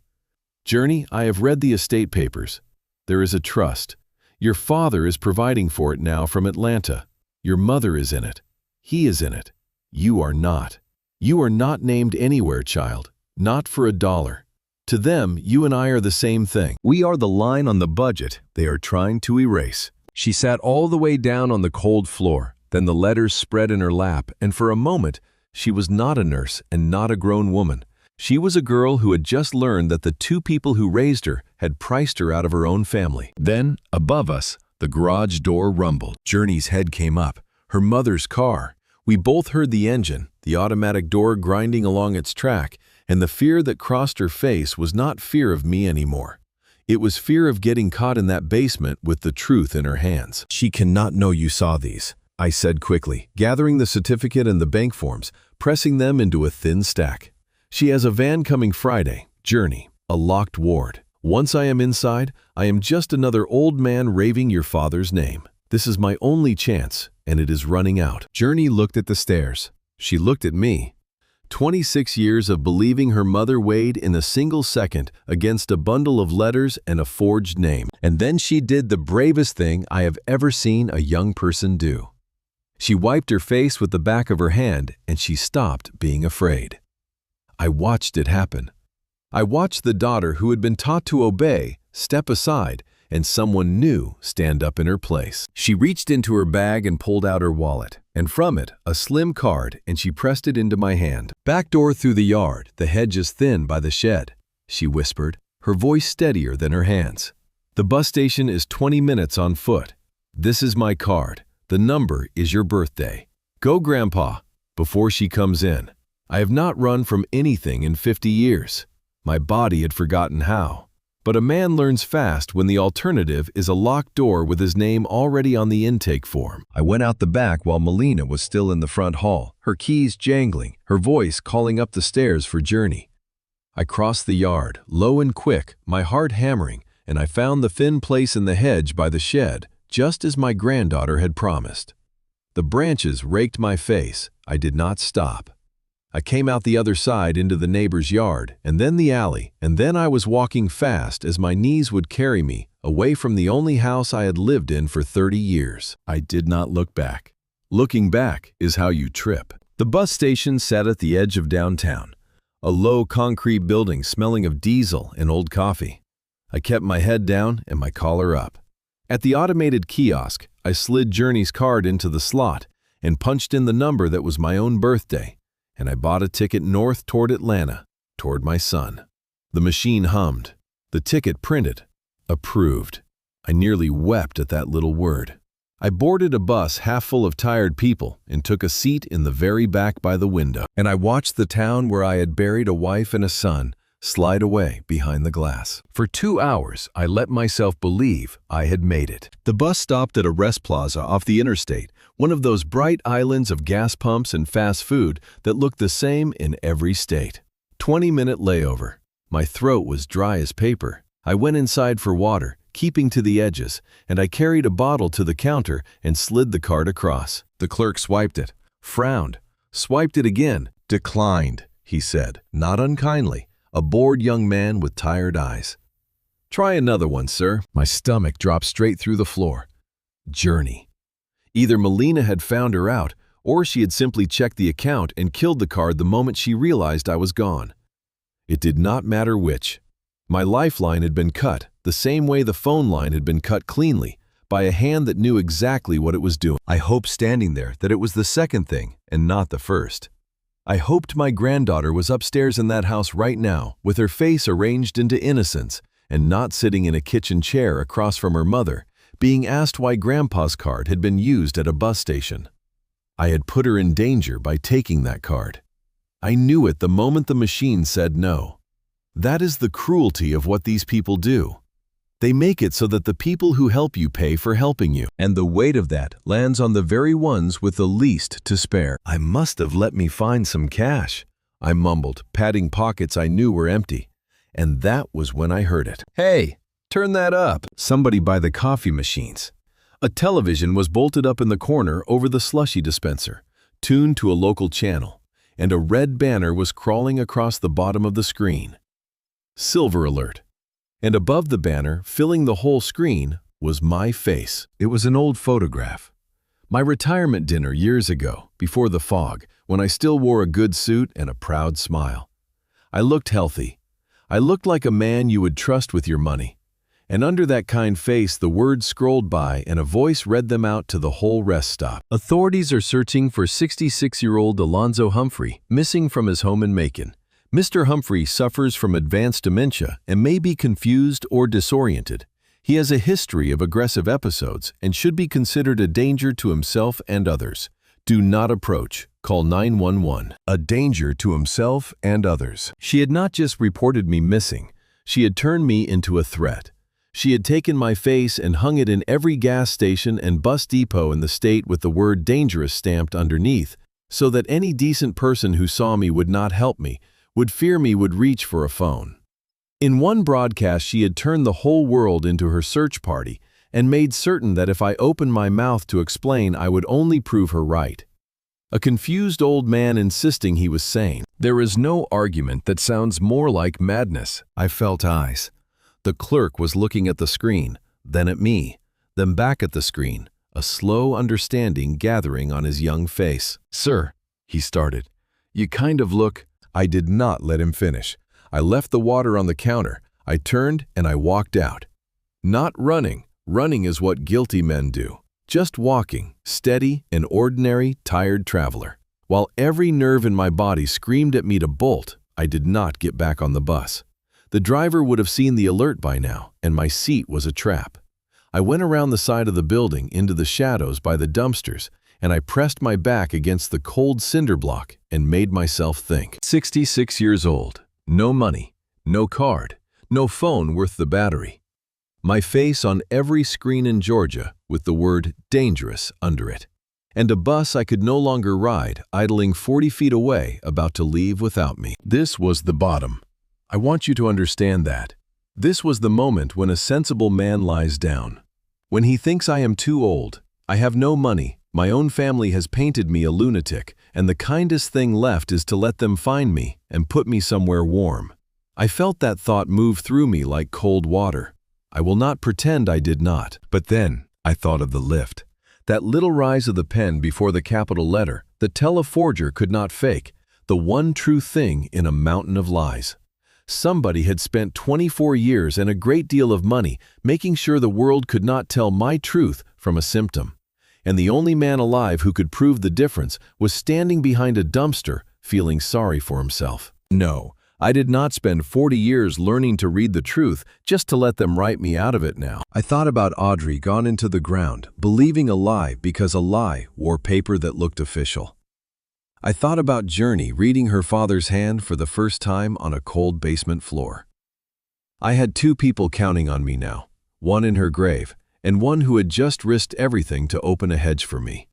Journey, I have read the estate papers. There is a trust. Your father is providing for it now from Atlanta. Your mother is in it. He is in it. You are not. You are not named anywhere, child. Not for $1. To them, you and I are the same thing. We are the line on the budget they are trying to erase. She sat all the way down on the cold floor. Then the letters spread in her lap, and for a moment, she was not a nurse and not a grown woman. She was a girl who had just learned that the two people who raised her had priced her out of her own family. Then, above us, the garage door rumbled. Journey's head came up. Her mother's car. We both heard the engine, the automatic door grinding along its track, and the fear that crossed her face was not fear of me anymore. It was fear of getting caught in that basement with the truth in her hands. She cannot know you saw these, I said quickly, gathering the certificate and the bank forms, pressing them into a thin stack. She has a van coming Friday, Journey, a locked ward. Once I am inside, I am just another old man raving your father's name. This is my only chance, and it is running out. Journey looked at the stairs. She looked at me. 26 years of believing her mother weighed in a single second against a bundle of letters and a forged name. And then she did the bravest thing I have ever seen a young person do. She wiped her face with the back of her hand, and she stopped being afraid. I watched it happen. I watched the daughter who had been taught to obey step aside and someone new stand up in her place. She reached into her bag and pulled out her wallet, and from it a slim card, and she pressed it into my hand. Back door through the yard, the hedge is thin by the shed, she whispered, her voice steadier than her hands. The bus station is 20 minutes on foot. This is my card. The number is your birthday. Go, Grandpa, before she comes in. I have not run from anything in 50 years. My body had forgotten how. But a man learns fast when the alternative is a locked door with his name already on the intake form. I went out the back while Melina was still in the front hall, her keys jangling, her voice calling up the stairs for Journey. I crossed the yard, low and quick, my heart hammering, and I found the thin place in the hedge by the shed, just as my granddaughter had promised. The branches raked my face. I did not stop. I came out the other side into the neighbor's yard, and then the alley, and then I was walking fast as my knees would carry me, away from the only house I had lived in for 30 years. I did not look back. Looking back is how you trip. The bus station sat at the edge of downtown, a low concrete building smelling of diesel and old coffee. I kept my head down and my collar up. At the automated kiosk, I slid Journey's card into the slot and punched in the number that was my own birthday, and I bought a ticket north toward Atlanta, toward my son. The machine hummed. The ticket printed. Approved. I nearly wept at that little word. I boarded a bus half full of tired people and took a seat in the very back by the window, and I watched the town where I had buried a wife and a son slide away behind the glass. For 2 hours, I let myself believe I had made it. The bus stopped at a rest plaza off the interstate, one of those bright islands of gas pumps and fast food that look the same in every state. 20-minute layover. My throat was dry as paper. I went inside for water, keeping to the edges, and I carried a bottle to the counter and slid the card across. The clerk swiped it, frowned, swiped it again. Declined, he said, not unkindly, a bored young man with tired eyes. Try another one, sir. My stomach dropped straight through the floor. Journey. Either Melina had found her out, or she had simply checked the account and killed the card the moment she realized I was gone. It did not matter which. My lifeline had been cut, the same way the phone line had been cut cleanly, by a hand that knew exactly what it was doing. I hoped standing there that it was the second thing and not the first. I hoped my granddaughter was upstairs in that house right now, with her face arranged into innocence, and not sitting in a kitchen chair across from her mother, being asked why Grandpa's card had been used at a bus station. I had put her in danger by taking that card. I knew it the moment the machine said no. That is the cruelty of what these people do. They make it so that the people who help you pay for helping you, and the weight of that lands on the very ones with the least to spare. I must have let me find some cash, I mumbled, patting pockets I knew were empty. And that was when I heard it. Hey, turn that up. Somebody by the coffee machines. A television was bolted up in the corner over the slushie dispenser, tuned to a local channel, and a red banner was crawling across the bottom of the screen. Silver alert. And above the banner, filling the whole screen, was my face. It was an old photograph. My retirement dinner years ago, before the fog, when I still wore a good suit and a proud smile. I looked healthy. I looked like a man you would trust with your money. And under that kind face, the words scrolled by and a voice read them out to the whole rest stop. Authorities are searching for 66-year-old Alonzo Humphrey, missing from his home in Macon. Mr. Humphrey suffers from advanced dementia and may be confused or disoriented. He has a history of aggressive episodes and should be considered a danger to himself and others. Do not approach. Call 911. A danger to himself and others. She had not just reported me missing. She had turned me into a threat. She had taken my face and hung it in every gas station and bus depot in the state with the word dangerous stamped underneath, so that any decent person who saw me would not help me, would fear me, would reach for a phone. In one broadcast, she had turned the whole world into her search party and made certain that if I opened my mouth to explain, I would only prove her right. A confused old man insisting he was sane. There is no argument that sounds more like madness. I felt eyes. The clerk was looking at the screen, then at me, then back at the screen, a slow understanding gathering on his young face. "Sir," he started, "you kind of look—" I did not let him finish. I left the water on the counter. I turned and I walked out. Not running. Running is what guilty men do. Just walking, steady, an ordinary, tired traveler. While every nerve in my body screamed at me to bolt, I did not get back on the bus. The driver would have seen the alert by now, and my seat was a trap. I went around the side of the building into the shadows by the dumpsters, and I pressed my back against the cold cinder block and made myself think. 66 years old, no money, no card, no phone worth the battery. My face on every screen in Georgia with the word dangerous under it. And a bus I could no longer ride, idling 40 feet away, about to leave without me. This was the bottom. I want you to understand that. This was the moment when a sensible man lies down. When he thinks I am too old, I have no money, my own family has painted me a lunatic, and the kindest thing left is to let them find me and put me somewhere warm. I felt that thought move through me like cold water. I will not pretend I did not. But then I thought of the lift. That little rise of the pen before the capital letter that tell a forger could not fake, the one true thing in a mountain of lies. Somebody had spent 24 years and a great deal of money making sure the world could not tell my truth from a symptom. And the only man alive who could prove the difference was standing behind a dumpster, feeling sorry for himself. No, I did not spend 40 years learning to read the truth just to let them write me out of it now. I thought about Audrey gone into the ground, believing a lie because a lie wore paper that looked official. I thought about Journey reading her father's hand for the first time on a cold basement floor. I had two people counting on me now, one in her grave, and one who had just risked everything to open a hedge for me.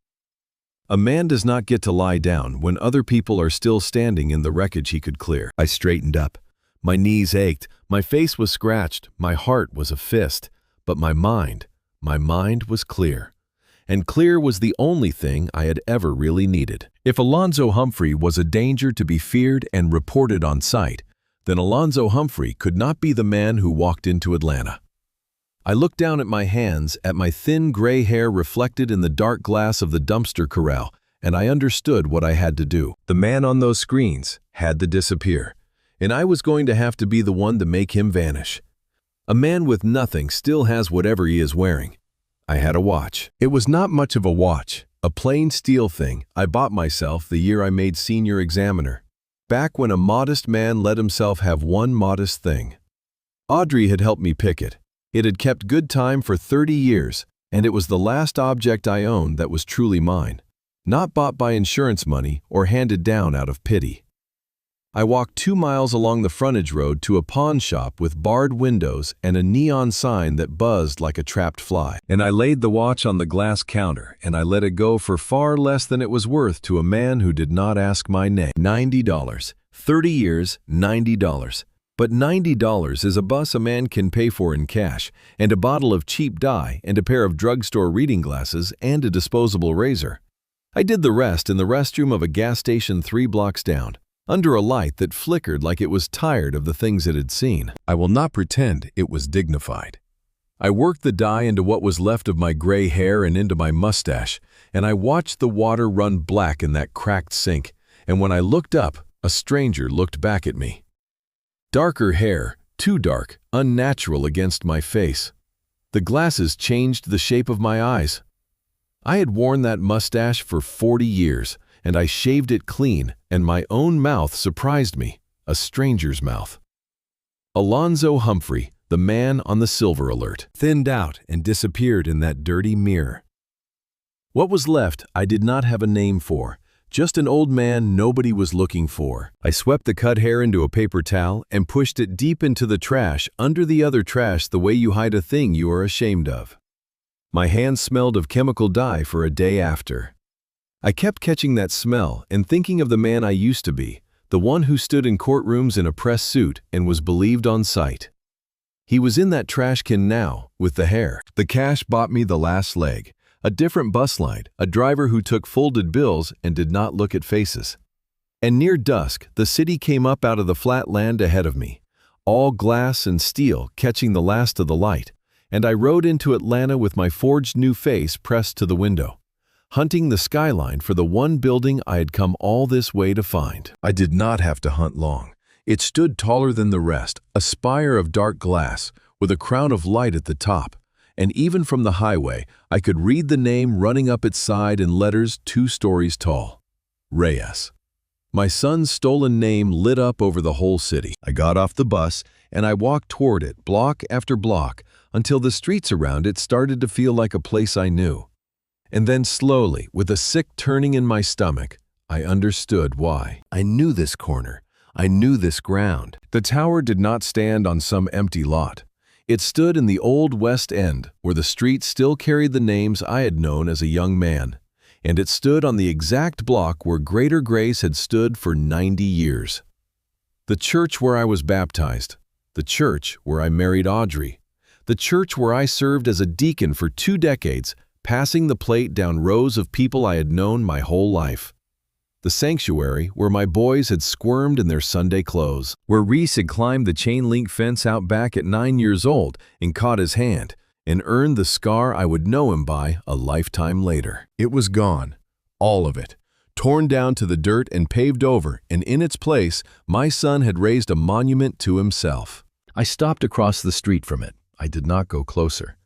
A man does not get to lie down when other people are still standing in the wreckage he could clear. I straightened up. My knees ached, my face was scratched, my heart was a fist, but my mind was clear. And clear was the only thing I had ever really needed. If Alonzo Humphrey was a danger to be feared and reported on sight, then Alonzo Humphrey could not be the man who walked into Atlanta. I looked down at my hands, at my thin gray hair reflected in the dark glass of the dumpster corral, and I understood what I had to do. The man on those screens had to disappear, and I was going to have to be the one to make him vanish. A man with nothing still has whatever he is wearing. I had a watch. It was not much of a watch, a plain steel thing I bought myself the year I made senior examiner, back when a modest man let himself have one modest thing. Audrey had helped me pick it. It had kept good time for 30 years, and it was the last object I owned that was truly mine, not bought by insurance money or handed down out of pity. I walked 2 miles along the frontage road to a pawn shop with barred windows and a neon sign that buzzed like a trapped fly. And I laid the watch on the glass counter, and I let it go for far less than it was worth to a man who did not ask my name. $90. 30 years, $90. But $90 is a bus a man can pay for in cash, and a bottle of cheap dye, and a pair of drugstore reading glasses, and a disposable razor. I did the rest in the restroom of a gas station 3 blocks down, under a light that flickered like it was tired of the things it had seen. I will not pretend it was dignified. I worked the dye into what was left of my gray hair and into my mustache, and I watched the water run black in that cracked sink, and when I looked up, a stranger looked back at me. Darker hair, too dark, unnatural against my face. The glasses changed the shape of my eyes. I had worn that mustache for 40 years, and I shaved it clean, and my own mouth surprised me, a stranger's mouth. Alonzo Humphrey, the man on the silver alert, thinned out and disappeared in that dirty mirror. What was left I did not have a name for, just an old man nobody was looking for. I swept the cut hair into a paper towel and pushed it deep into the trash under the other trash the way you hide a thing you are ashamed of. My hands smelled of chemical dye for a day after. I kept catching that smell and thinking of the man I used to be, the one who stood in courtrooms in a press suit and was believed on sight. He was in that trash can now, with the hair. The cash bought me the last leg, a different bus line, a driver who took folded bills and did not look at faces. And near dusk, the city came up out of the flat land ahead of me, all glass and steel catching the last of the light, and I rode into Atlanta with my forged new face pressed to the window, hunting the skyline for the one building I had come all this way to find. I did not have to hunt long. It stood taller than the rest, a spire of dark glass, with a crown of light at the top, and even from the highway, I could read the name running up its side in letters 2 stories tall. Reyes. My son's stolen name lit up over the whole city. I got off the bus, and I walked toward it, block after block, until the streets around it started to feel like a place I knew. And then slowly, with a sick turning in my stomach, I understood why. I knew this corner. I knew this ground. The tower did not stand on some empty lot. It stood in the old West End, where the streets still carried the names I had known as a young man. And it stood on the exact block where Greater Grace had stood for 90 years. The church where I was baptized. The church where I married Audrey. The church where I served as a deacon for 2 decades, passing the plate down rows of people I had known my whole life. The sanctuary where my boys had squirmed in their Sunday clothes, where Reese had climbed the chain-link fence out back at 9 years old and caught his hand, and earned the scar I would know him by a lifetime later. It was gone, all of it, torn down to the dirt and paved over, and in its place, my son had raised a monument to himself. I stopped across the street from it. I did not go closer.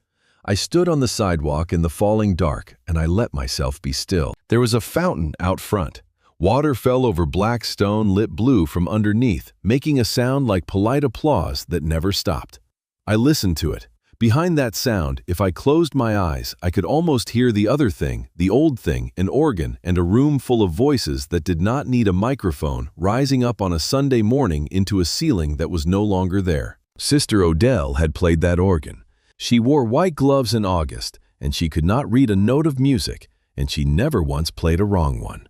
I stood on the sidewalk in the falling dark, and I let myself be still. There was a fountain out front. Water fell over black stone lit blue from underneath, making a sound like polite applause that never stopped. I listened to it. Behind that sound, if I closed my eyes, I could almost hear the other thing, the old thing, an organ, and a room full of voices that did not need a microphone rising up on a Sunday morning into a ceiling that was no longer there. Sister Odell had played that organ. She wore white gloves in August, and she could not read a note of music, and she never once played a wrong one.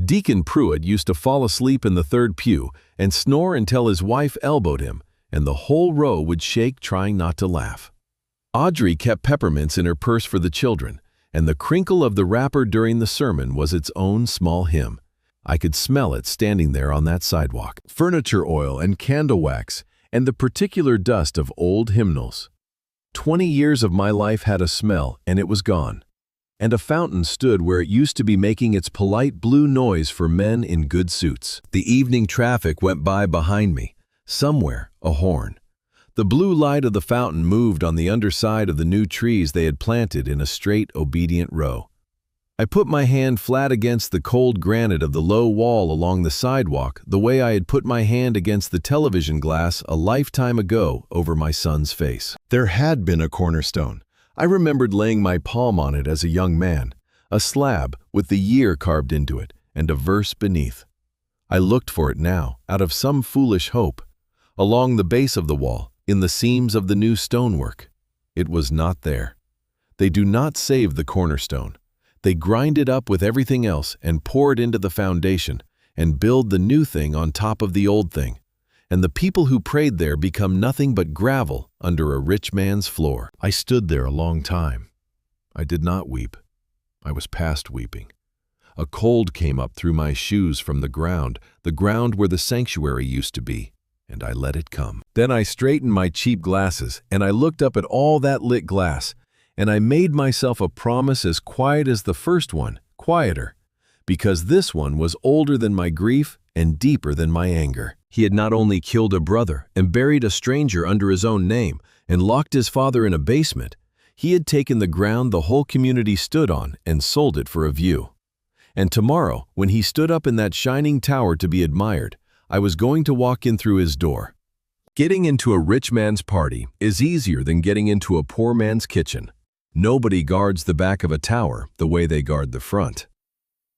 Deacon Pruitt used to fall asleep in the third pew and snore until his wife elbowed him, and the whole row would shake trying not to laugh. Audrey kept peppermints in her purse for the children, and the crinkle of the wrapper during the sermon was its own small hymn. I could smell it standing there on that sidewalk. Furniture oil and candle wax, and the particular dust of old hymnals. 20 years of my life had a smell, and it was gone. And a fountain stood where it used to be making its polite blue noise for men in good suits. The evening traffic went by behind me. Somewhere, a horn. The blue light of the fountain moved on the underside of the new trees they had planted in a straight, obedient row. I put my hand flat against the cold granite of the low wall along the sidewalk, the way I had put my hand against the television glass a lifetime ago over my son's face. There had been a cornerstone. I remembered laying my palm on it as a young man, a slab with the year carved into it and a verse beneath. I looked for it now, out of some foolish hope, along the base of the wall, in the seams of the new stonework. It was not there. They do not save the cornerstone. They grind it up with everything else and pour it into the foundation and build the new thing on top of the old thing. And the people who prayed there become nothing but gravel under a rich man's floor. I stood there a long time. I did not weep. I was past weeping. A cold came up through my shoes from the ground where the sanctuary used to be, and I let it come. Then I straightened my cheap glasses, and I looked up at all that lit glass, and I made myself a promise as quiet as the first one, quieter, because this one was older than my grief and deeper than my anger. He had not only killed a brother and buried a stranger under his own name and locked his father in a basement, he had taken the ground the whole community stood on and sold it for a view. And tomorrow, when he stood up in that shining tower to be admired, I was going to walk in through his door. Getting into a rich man's party is easier than getting into a poor man's kitchen. Nobody guards the back of a tower the way they guard the front.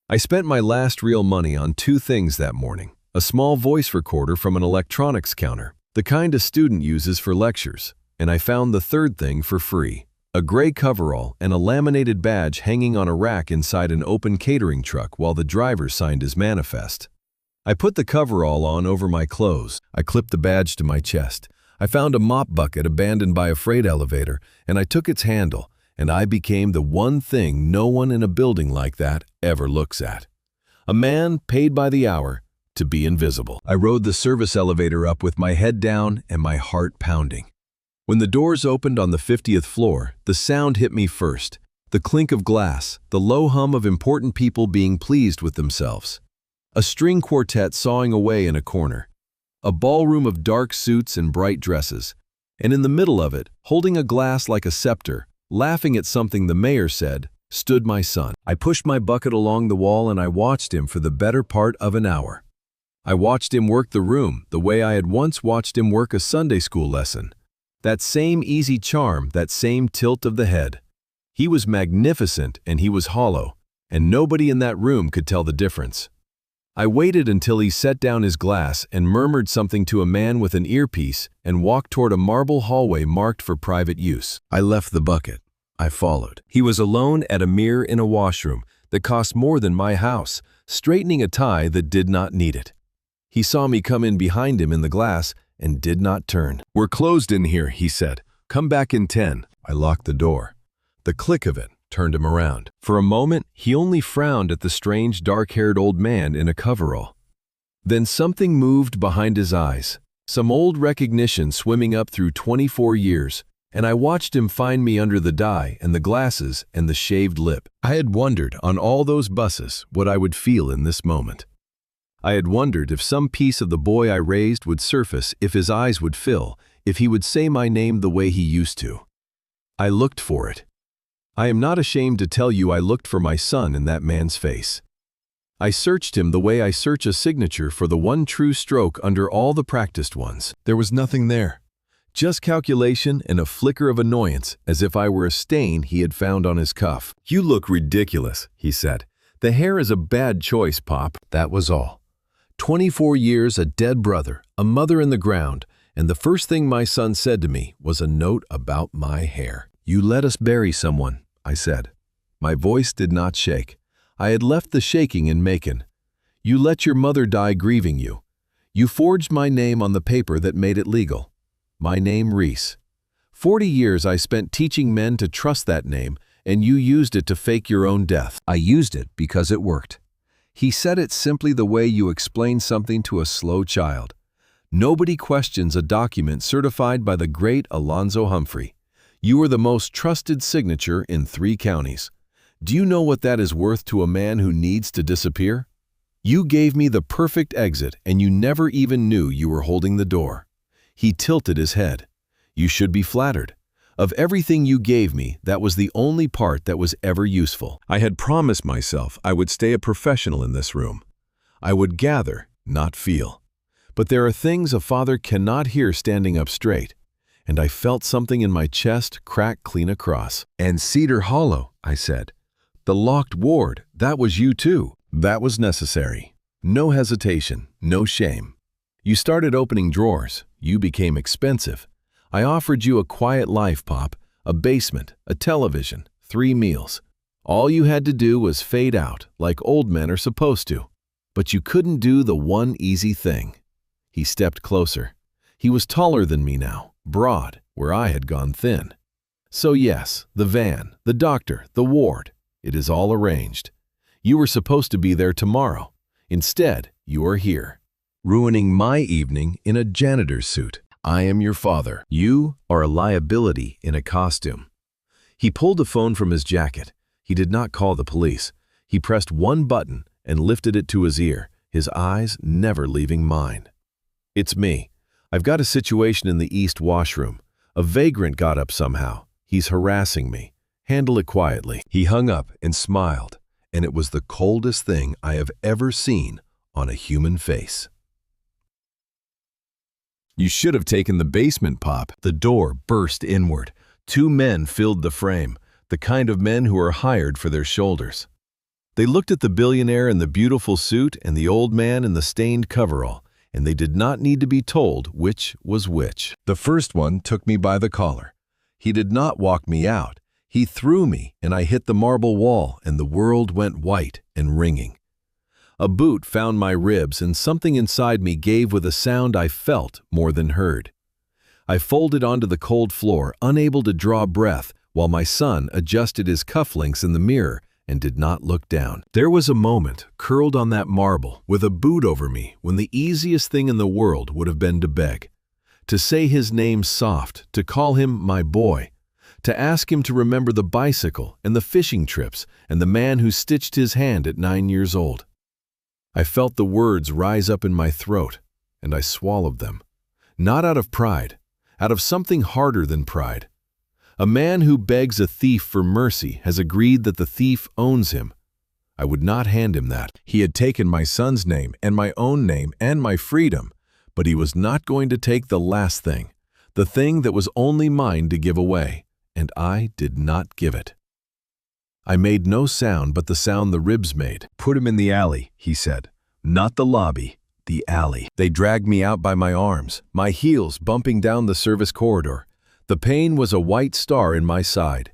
I spent my last real money on two things that morning: a small voice recorder from an electronics counter, the kind a student uses for lectures, and I found the third thing for free: a gray coverall and a laminated badge hanging on a rack inside an open catering truck while the driver signed his manifest. I put the coverall on over my clothes. I clipped the badge to my chest. I found a mop bucket abandoned by a freight elevator, and I took its handle, and I became the one thing no one in a building like that ever looks at: a man paid by the hour to be invisible. I rode the service elevator up with my head down and my heart pounding. When the doors opened on the 50th floor, the sound hit me first: the clink of glass, the low hum of important people being pleased with themselves. A string quartet sawing away in a corner. A ballroom of dark suits and bright dresses. And in the middle of it, holding a glass like a scepter, laughing at something the mayor said, stood my son. I pushed my bucket along the wall and I watched him for the better part of an hour. I watched him work the room the way I had once watched him work a Sunday school lesson. That same easy charm, that same tilt of the head. He was magnificent and he was hollow, and nobody in that room could tell the difference. I waited until he set down his glass and murmured something to a man with an earpiece and walked toward a marble hallway marked for private use. I left the bucket. I followed. He was alone at a mirror in a washroom that cost more than my house, straightening a tie that did not need it. He saw me come in behind him in the glass and did not turn. "We're closed in here," he said. "Come back in 10. I locked the door. The click of it turned him around. For a moment, he only frowned at the strange dark-haired old man in a coverall. Then something moved behind his eyes, some old recognition swimming up through 24 years, and I watched him find me under the dye and the glasses and the shaved lip. I had wondered on all those buses what I would feel in this moment. I had wondered if some piece of the boy I raised would surface, if his eyes would fill, if he would say my name the way he used to. I looked for it. I am not ashamed to tell you I looked for my son in that man's face. I searched him the way I search a signature for the one true stroke under all the practiced ones. There was nothing there. Just calculation and a flicker of annoyance, as if I were a stain he had found on his cuff. "You look ridiculous," he said. "The hair is a bad choice, Pop." That was all. 24 years, a dead brother, a mother in the ground, and the first thing my son said to me was a note about my hair. "You let us bury someone," I said. My voice did not shake. I had left the shaking in Macon. "You let your mother die grieving you. You forged my name on the paper that made it legal. My name, Reese. 40 years I spent teaching men to trust that name, and you used it to fake your own death." I used it because it worked. He said it simply the way you explain something to a slow child. Nobody questions a document certified by the great Alonzo Humphrey. You are the most trusted signature in 3 counties. Do you know what that is worth to a man who needs to disappear? You gave me the perfect exit, and you never even knew you were holding the door. He tilted his head. "You should be flattered. Of everything you gave me, that was the only part that was ever useful. I had promised myself I would stay a professional in this room. I would gather, not feel. But there are things a father cannot hear standing up straight, and I felt something in my chest crack clean across. "And Cedar Hollow," I said. "The locked ward, that was you too." That was necessary. No hesitation, no shame. You started opening drawers. You became expensive. I offered you a quiet life, Pop, a basement, a television, 3 meals. All you had to do was fade out, like old men are supposed to. But you couldn't do the one easy thing. He stepped closer. He was taller than me now, broad, where I had gone thin. "So yes, the van, the doctor, the ward, it is all arranged. You were supposed to be there tomorrow. Instead, you are here, ruining my evening in a janitor's suit. I am your father. You are a liability in a costume." He pulled a phone from his jacket. He did not call the police. He pressed one button and lifted it to his ear, his eyes never leaving mine. "It's me. I've got a situation in the East washroom. A vagrant got up somehow. He's harassing me. Handle it quietly." He hung up and smiled, and it was the coldest thing I have ever seen on a human face. "You should have taken the basement, Pop." The door burst inward. 2 men filled the frame, the kind of men who are hired for their shoulders. They looked at the billionaire in the beautiful suit and the old man in the stained coverall, and they did not need to be told which was which. The first one took me by the collar. He did not walk me out. He threw me, and I hit the marble wall, and the world went white and ringing. A boot found my ribs, and something inside me gave with a sound I felt more than heard. I folded onto the cold floor, unable to draw breath, while my son adjusted his cufflinks in the mirror and did not look down. There was a moment, curled on that marble, with a boot over me, when the easiest thing in the world would have been to beg. To say his name soft, to call him my boy, to ask him to remember the bicycle and the fishing trips and the man who stitched his hand at 9 years old. I felt the words rise up in my throat, and I swallowed them. Not out of pride, out of something harder than pride. A man who begs a thief for mercy has agreed that the thief owns him. I would not hand him that. He had taken my son's name and my own name and my freedom, but he was not going to take the last thing, the thing that was only mine to give away, and I did not give it. I made no sound but the sound the ribs made. "Put him in the alley," he said. "Not the lobby, the alley." They dragged me out by my arms, my heels bumping down the service corridor. The pain was a white star in my side.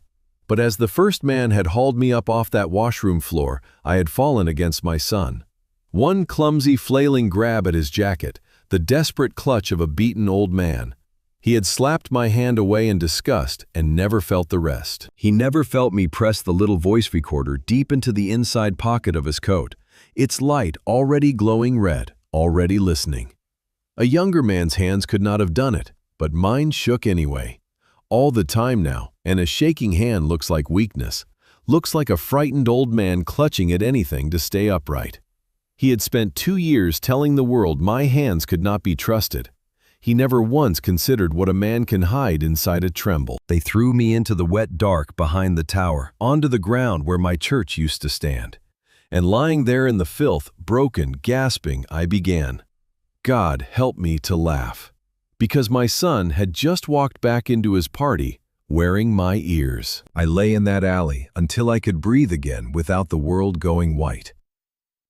But as the first man had hauled me up off that washroom floor, I had fallen against my son. One clumsy, flailing grab at his jacket, the desperate clutch of a beaten old man. He had slapped my hand away in disgust and never felt the rest. He never felt me press the little voice recorder deep into the inside pocket of his coat, its light already glowing red, already listening. A younger man's hands could not have done it, but mine shook anyway. All the time now, and a shaking hand looks like weakness, looks like a frightened old man clutching at anything to stay upright. He had spent 2 years telling the world my hands could not be trusted. He never once considered what a man can hide inside a tremble. They threw me into the wet dark behind the tower, onto the ground where my church used to stand. And lying there in the filth, broken, gasping, I began. God help me to laugh. Because my son had just walked back into his party, wearing my ears. I lay in that alley until I could breathe again without the world going white.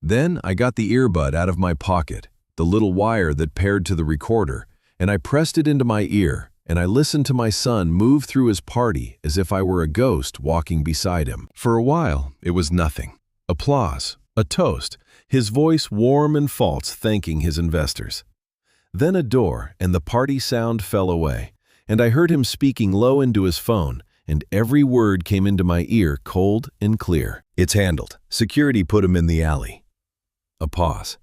Then I got the earbud out of my pocket, the little wire that paired to the recorder, and I pressed it into my ear, and I listened to my son move through his party as if I were a ghost walking beside him. For a while, it was nothing. Applause, a toast, his voice warm and false thanking his investors. Then a door, and the party sound fell away, and I heard him speaking low into his phone, and every word came into my ear cold and clear. "It's handled. Security put him in the alley." A pause.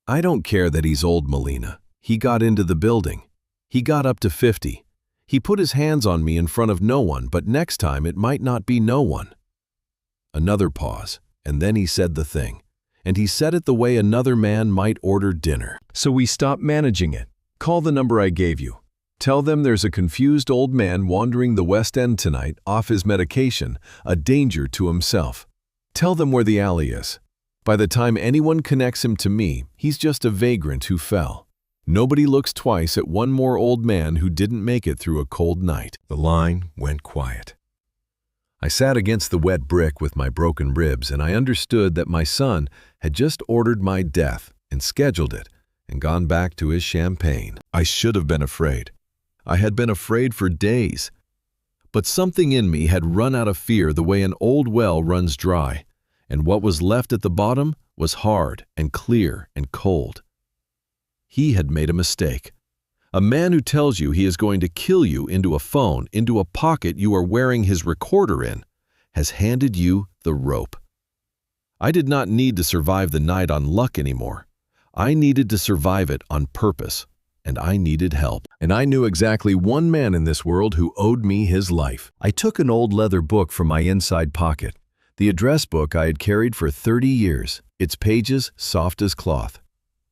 "I don't care that he's old, Melina. He got into the building. He got up to 50. He put his hands on me in front of no one, but next time it might not be no one." Another pause, and then he said the thing. And he said it the way another man might order dinner. "So we stopped managing it. Call the number I gave you. Tell them there's a confused old man wandering the West End tonight off his medication, a danger to himself. Tell them where the alley is. By the time anyone connects him to me, he's just a vagrant who fell. Nobody looks twice at one more old man who didn't make it through a cold night." The line went quiet. I sat against the wet brick with my broken ribs, and I understood that my son had just ordered my death and scheduled it and gone back to his champagne. I should have been afraid. I had been afraid for days. But something in me had run out of fear the way an old well runs dry, and what was left at the bottom was hard and clear and cold. He had made a mistake. A man who tells you he is going to kill you into a phone, into a pocket you are wearing his recorder in, has handed you the rope. I did not need to survive the night on luck anymore. I needed to survive it on purpose, and I needed help. And I knew exactly one man in this world who owed me his life. I took an old leather book from my inside pocket, the address book I had carried for 30 years, its pages soft as cloth.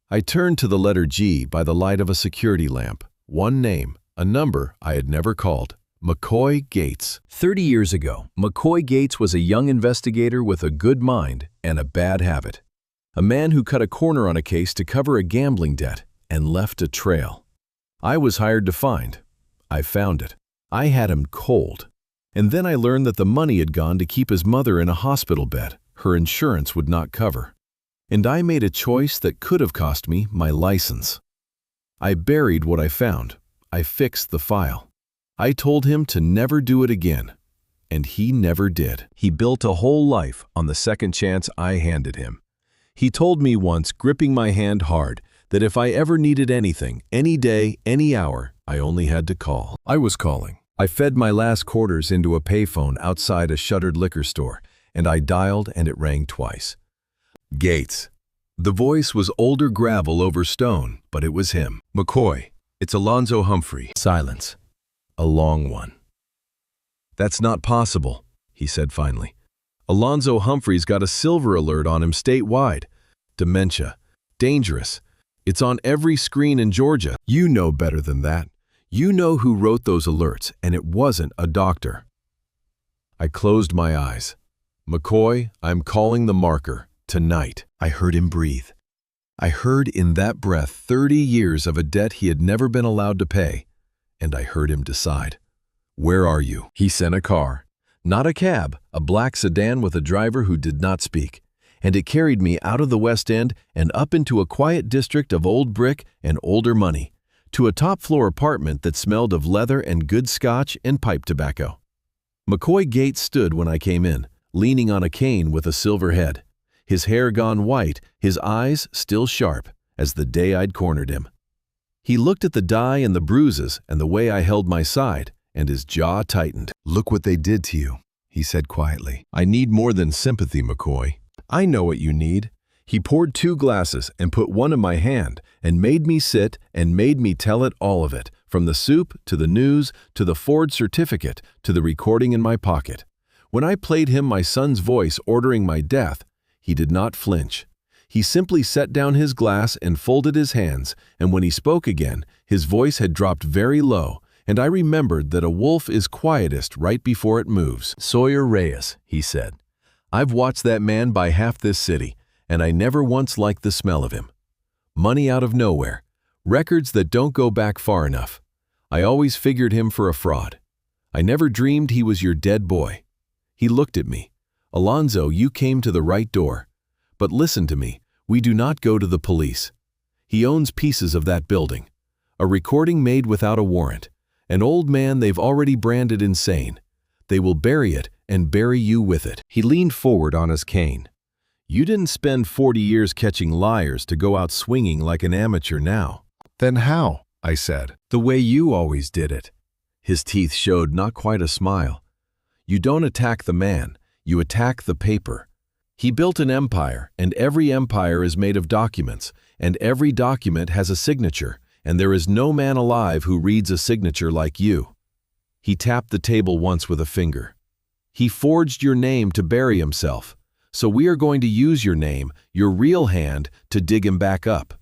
I turned to the letter G by the light of a security lamp. One name, a number I had never called. McCoy Gates. 30 years ago, McCoy Gates was a young investigator with a good mind and a bad habit. A man who cut a corner on a case to cover a gambling debt and left a trail. I was hired to find. I found it. I had him cold. And then I learned that the money had gone to keep his mother in a hospital bed her insurance would not cover. And I made a choice that could have cost me my license. I buried what I found. I fixed the file. I told him to never do it again. And he never did. He built a whole life on the second chance I handed him. He told me once, gripping my hand hard, that if I ever needed anything, any day, any hour, I only had to call. I was calling. I fed my last quarters into a payphone outside a shuttered liquor store, and I dialed and it rang twice. Gates. The voice was older gravel over stone, but it was him. McCoy, it's Alonzo Humphrey. Silence. A long one. That's not possible, he said finally. Alonzo Humphrey's got a silver alert on him statewide. Dementia. Dangerous. It's on every screen in Georgia. You know better than that. You know who wrote those alerts, and it wasn't a doctor. I closed my eyes. McCoy, I'm calling the marker. Tonight. I heard him breathe. I heard in that breath 30 years of a debt he had never been allowed to pay, and I heard him decide. Where are you? He sent a car. Not a cab, a black sedan with a driver who did not speak, and it carried me out of the West End and up into a quiet district of old brick and older money, to a top-floor apartment that smelled of leather and good scotch and pipe tobacco. McCoy Gates stood when I came in, leaning on a cane with a silver head, his hair gone white, his eyes still sharp, as the day I'd cornered him. He looked at the dye and the bruises and the way I held my side, and his jaw tightened. Look what they did to you, he said quietly. I need more than sympathy, McCoy. I know what you need. He poured 2 glasses and put one in my hand and made me sit and made me tell it, all of it, from the soup to the news to the Ford certificate to the recording in my pocket. When I played him my son's voice ordering my death, he did not flinch. He simply set down his glass and folded his hands, and when he spoke again, his voice had dropped very low, and I remembered that a wolf is quietest right before it moves. Sawyer Reyes, he said. I've watched that man buy half this city, and I never once liked the smell of him. Money out of nowhere, records that don't go back far enough. I always figured him for a fraud. I never dreamed he was your dead boy. He looked at me. Alonzo, you came to the right door. But listen to me, we do not go to the police. He owns pieces of that building. A recording made without a warrant. An old man they've already branded insane. They will bury it and bury you with it. He leaned forward on his cane. You didn't spend 40 years catching liars to go out swinging like an amateur now. Then how? I said. The way you always did it. His teeth showed not quite a smile. You don't attack the man, you attack the paper. He built an empire, and every empire is made of documents, and every document has a signature, and there is no man alive who reads a signature like you. He tapped the table once with a finger. He forged your name to bury himself. So we are going to use your name, your real hand, to dig him back up.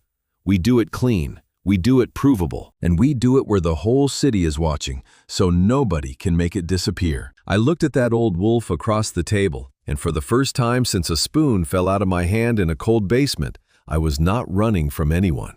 We do it clean. We do it provable, and we do it where the whole city is watching, so nobody can make it disappear. I looked at that old wolf across the table, and for the first time since a spoon fell out of my hand in a cold basement, I was not running from anyone.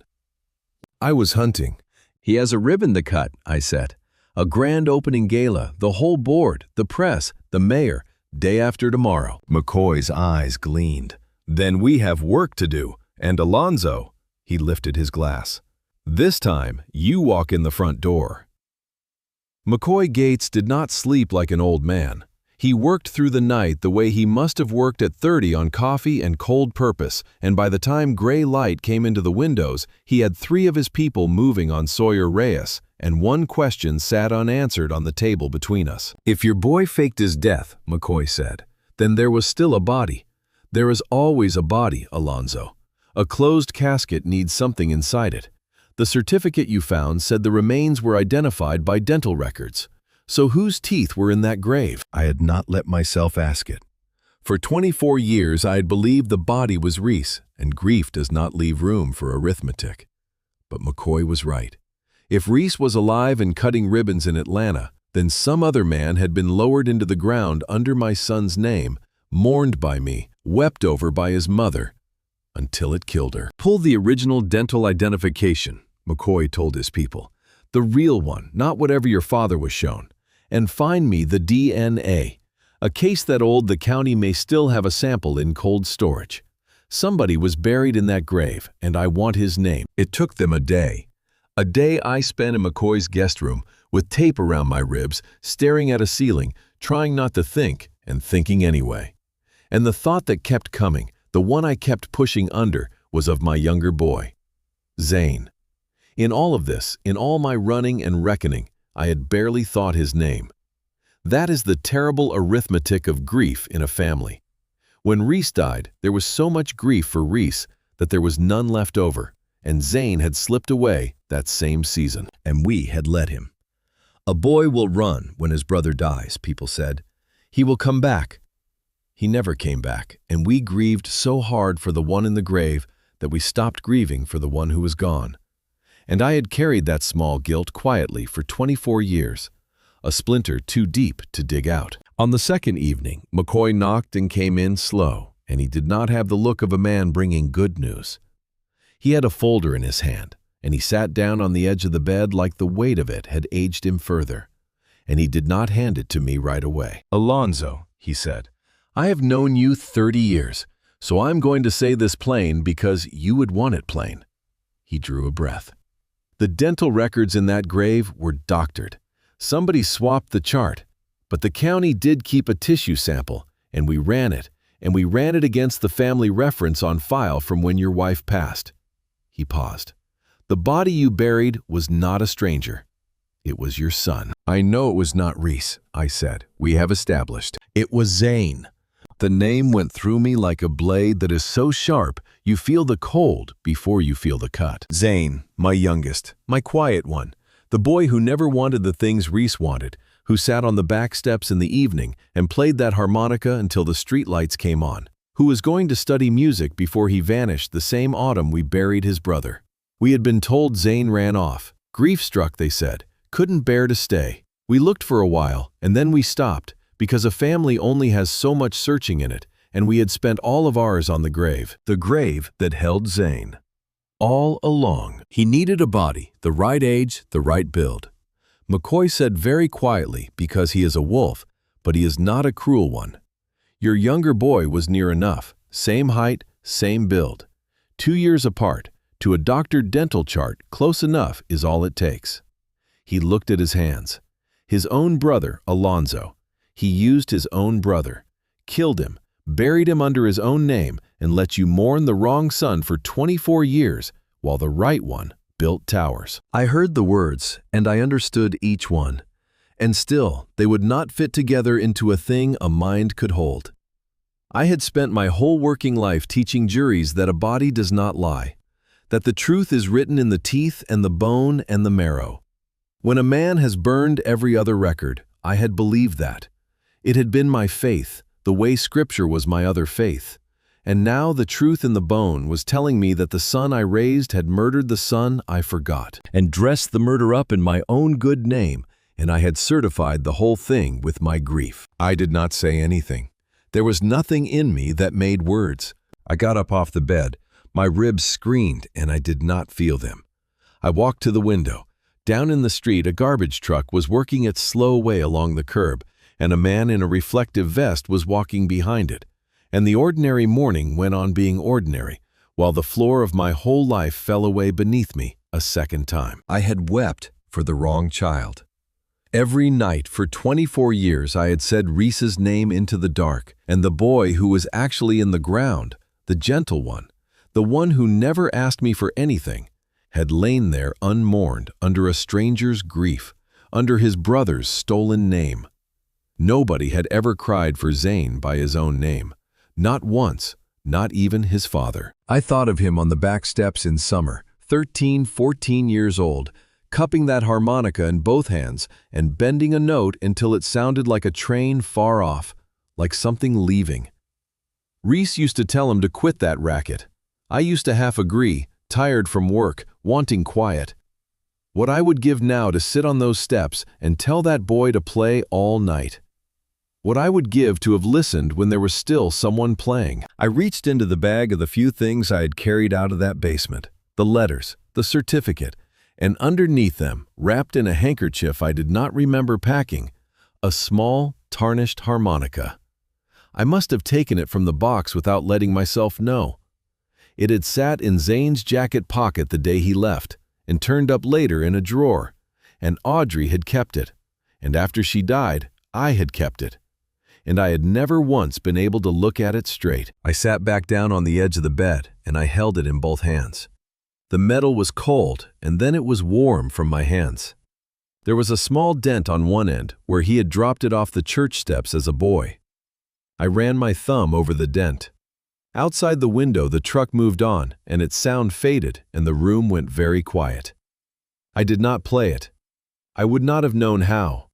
I was hunting. "He has a ribbon to cut," I said. "A grand opening gala, the whole board, the press, the mayor, day after tomorrow." McCoy's eyes gleamed. "Then we have work to do, and Alonzo," he lifted his glass, "this time you walk in the front door." McCoy Gates did not sleep like an old man. He worked through the night the way he must have worked at 30 on coffee and cold purpose, and by the time gray light came into the windows, he had 3 of his people moving on Sawyer Reyes, and one question sat unanswered on the table between us. "If your boy faked his death," McCoy said, "then there was still a body. There is always a body, Alonzo. A closed casket needs something inside it. The certificate you found said the remains were identified by dental records. So whose teeth were in that grave?" I had not let myself ask it. For 24 years I had believed the body was Reese, and grief does not leave room for arithmetic. But McCoy was right. If Reese was alive and cutting ribbons in Atlanta, then some other man had been lowered into the ground under my son's name, mourned by me, wept over by his mother, until it killed her. "Pull the original dental identification," McCoy told his people. "The real one, not whatever your father was shown. And find me the DNA. A case that old, the county may still have a sample in cold storage. Somebody was buried in that grave, and I want his name." It took them a day. A day I spent in McCoy's guest room, with tape around my ribs, staring at a ceiling, trying not to think, and thinking anyway. And the thought that kept coming, the one I kept pushing under, was of my younger boy, Zane. In all of this, in all my running and reckoning, I had barely thought his name. That is the terrible arithmetic of grief in a family. When Reese died, there was so much grief for Reese that there was none left over, and Zane had slipped away that same season, and we had let him. "A boy will run when his brother dies," people said. "He will come back." He never came back, and we grieved so hard for the one in the grave that we stopped grieving for the one who was gone. And I had carried that small guilt quietly for 24 years, a splinter too deep to dig out. On the second evening, McCoy knocked and came in slow, and he did not have the look of a man bringing good news. He had a folder in his hand, and he sat down on the edge of the bed like the weight of it had aged him further, and he did not hand it to me right away. "Alonzo," he said, "I have known you 30 years, so I'm going to say this plain because you would want it plain." He drew a breath. "The dental records in that grave were doctored. Somebody swapped the chart, but the county did keep a tissue sample, and we ran it against the family reference on file from when your wife passed." He paused. "The body you buried was not a stranger. It was your son." "I know it was not Reese," I said. "We have established. It was Zane." The name went through me like a blade that is so sharp you feel the cold before you feel the cut. Zane, my youngest, my quiet one, the boy who never wanted the things Reese wanted, who sat on the back steps in the evening and played that harmonica until the streetlights came on, who was going to study music before he vanished the same autumn we buried his brother. We had been told Zane ran off. Grief-struck, they said, couldn't bear to stay. We looked for a while, and then we stopped, because a family only has so much searching in it, and we had spent all of ours on the grave that held Zane. All along, he needed a body, the right age, the right build. McCoy said very quietly, because he is a wolf, but he is not a cruel one. Your younger boy was near enough, same height, same build. 2 years apart, to a doctored dental chart, close enough is all it takes. He looked at his hands. His own brother, Alonzo. He used his own brother, killed him, buried him under his own name, and let you mourn the wrong son for 24 years, while the right one built towers. I heard the words, and I understood each one. And still, they would not fit together into a thing a mind could hold. I had spent my whole working life teaching juries that a body does not lie, that the truth is written in the teeth and the bone and the marrow. When a man has burned every other record, I had believed that. It had been my faith, the way Scripture was my other faith. And now the truth in the bone was telling me that the son I raised had murdered the son I forgot, and dressed the murder up in my own good name, and I had certified the whole thing with my grief. I did not say anything. There was nothing in me that made words. I got up off the bed. My ribs screamed, and I did not feel them. I walked to the window. Down in the street, a garbage truck was working its slow way along the curb, and a man in a reflective vest was walking behind it. And the ordinary morning went on being ordinary, while the floor of my whole life fell away beneath me a second time. I had wept for the wrong child. Every night for 24 years I had said Reese's name into the dark, and the boy who was actually in the ground, the gentle one, the one who never asked me for anything, had lain there unmourned under a stranger's grief, under his brother's stolen name. Nobody had ever cried for Zane by his own name. Not once, not even his father. I thought of him on the back steps in summer, 13, 14 years old, cupping that harmonica in both hands and bending a note until it sounded like a train far off, like something leaving. Reese used to tell him to quit that racket. I used to half agree, tired from work, wanting quiet. What I would give now to sit on those steps and tell that boy to play all night. What I would give to have listened when there was still someone playing. I reached into the bag of the few things I had carried out of that basement, the letters, the certificate, and underneath them, wrapped in a handkerchief I did not remember packing, a small, tarnished harmonica. I must have taken it from the box without letting myself know. It had sat in Zane's jacket pocket the day he left, and turned up later in a drawer, and Audrey had kept it, and after she died, I had kept it. And I had never once been able to look at it straight. I sat back down on the edge of the bed, and I held it in both hands. The metal was cold, and then it was warm from my hands. There was a small dent on one end where he had dropped it off the church steps as a boy. I ran my thumb over the dent. Outside the window, the truck moved on, and its sound faded, and the room went very quiet. I did not play it. I would not have known how.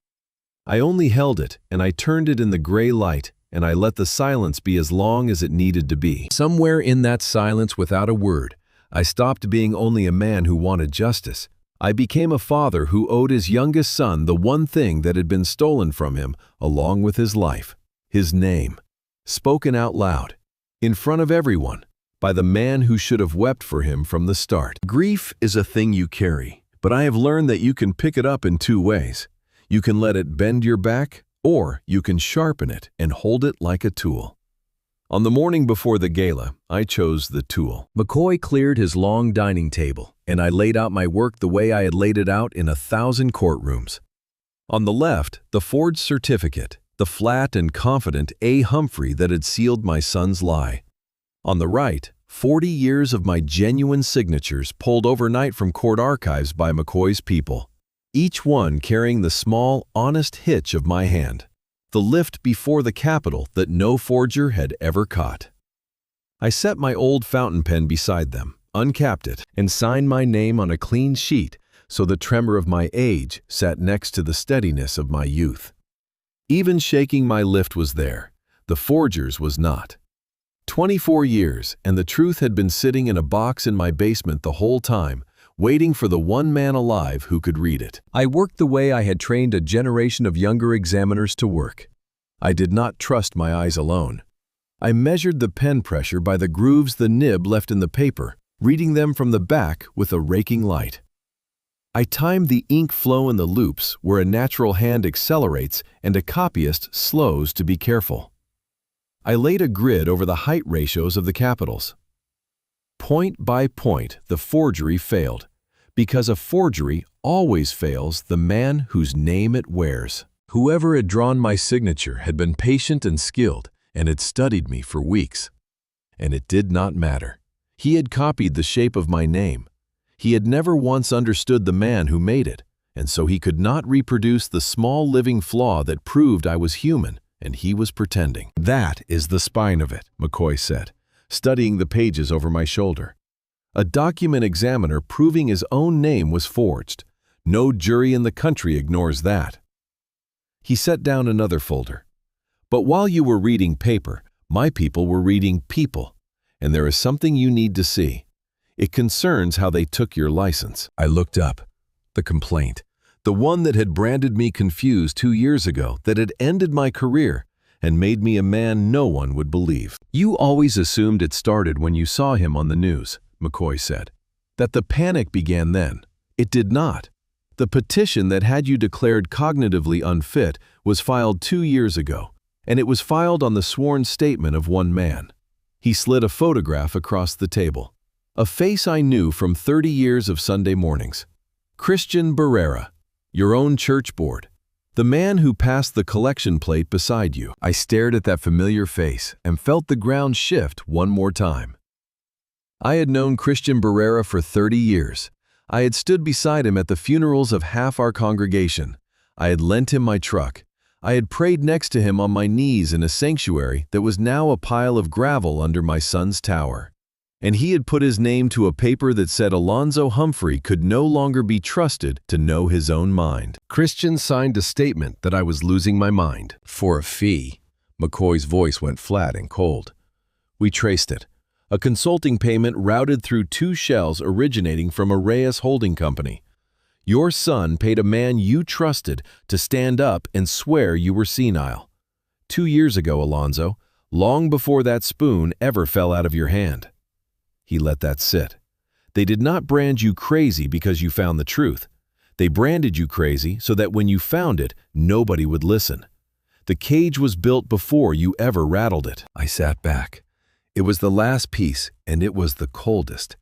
I only held it, and I turned it in the gray light, and I let the silence be as long as it needed to be. Somewhere in that silence, without a word, I stopped being only a man who wanted justice. I became a father who owed his youngest son the one thing that had been stolen from him along with his life, his name, spoken out loud, in front of everyone, by the man who should have wept for him from the start. Grief is a thing you carry, but I have learned that you can pick it up in two ways. You can let it bend your back, or you can sharpen it and hold it like a tool. On the morning before the gala, I chose the tool. McCoy cleared his long dining table, and I laid out my work the way I had laid it out in 1,000 courtrooms. On the left, the forged certificate, the flat and confident A. Humphrey that had sealed my son's lie. On the right, 40 years of my genuine signatures pulled overnight from court archives by McCoy's people. Each one carrying the small, honest hitch of my hand, the lift before the capital that no forger had ever caught. I set my old fountain pen beside them, uncapped it, and signed my name on a clean sheet so the tremor of my age sat next to the steadiness of my youth. Even shaking my lift was there, the forger's was not. 24 years, and the truth had been sitting in a box in my basement the whole time, waiting for the one man alive who could read it. I worked the way I had trained a generation of younger examiners to work. I did not trust my eyes alone. I measured the pen pressure by the grooves the nib left in the paper, reading them from the back with a raking light. I timed the ink flow in the loops where a natural hand accelerates and a copyist slows to be careful. I laid a grid over the height ratios of the capitals. Point by point, the forgery failed, because a forgery always fails the man whose name it wears. Whoever had drawn my signature had been patient and skilled and had studied me for weeks. And it did not matter. He had copied the shape of my name. He had never once understood the man who made it, and so he could not reproduce the small living flaw that proved I was human, and he was pretending. That is the spine of it, McCoy said, studying the pages over my shoulder. A document examiner proving his own name was forged. No jury in the country ignores that. He set down another folder. But while you were reading paper, my people were reading people, and there is something you need to see. It concerns how they took your license." I looked up. The complaint. The one that had branded me confused 2 years ago, that had ended my career and made me a man no one would believe. "You always assumed it started when you saw him on the news," McCoy said. "That the panic began then. It did not. The petition that had you declared cognitively unfit was filed 2 years ago, and it was filed on the sworn statement of one man." He slid a photograph across the table. A face I knew from 30 years of Sunday mornings. Christian Barrera, your own church board. The man who passed the collection plate beside you. I stared at that familiar face and felt the ground shift one more time. I had known Christian Barrera for 30 years. I had stood beside him at the funerals of half our congregation. I had lent him my truck. I had prayed next to him on my knees in a sanctuary that was now a pile of gravel under my son's tower. And he had put his name to a paper that said Alonzo Humphrey could no longer be trusted to know his own mind. Christian signed a statement that I was losing my mind. "For a fee." McCoy's voice went flat and cold. "We traced it. A consulting payment routed through 2 shells originating from a Reyes holding company. Your son paid a man you trusted to stand up and swear you were senile. 2 years ago, Alonzo, long before that spoon ever fell out of your hand." He let that sit. "They did not brand you crazy because you found the truth. They branded you crazy so that when you found it, nobody would listen. The cage was built before you ever rattled it." I sat back. It was the last piece, and it was the coldest.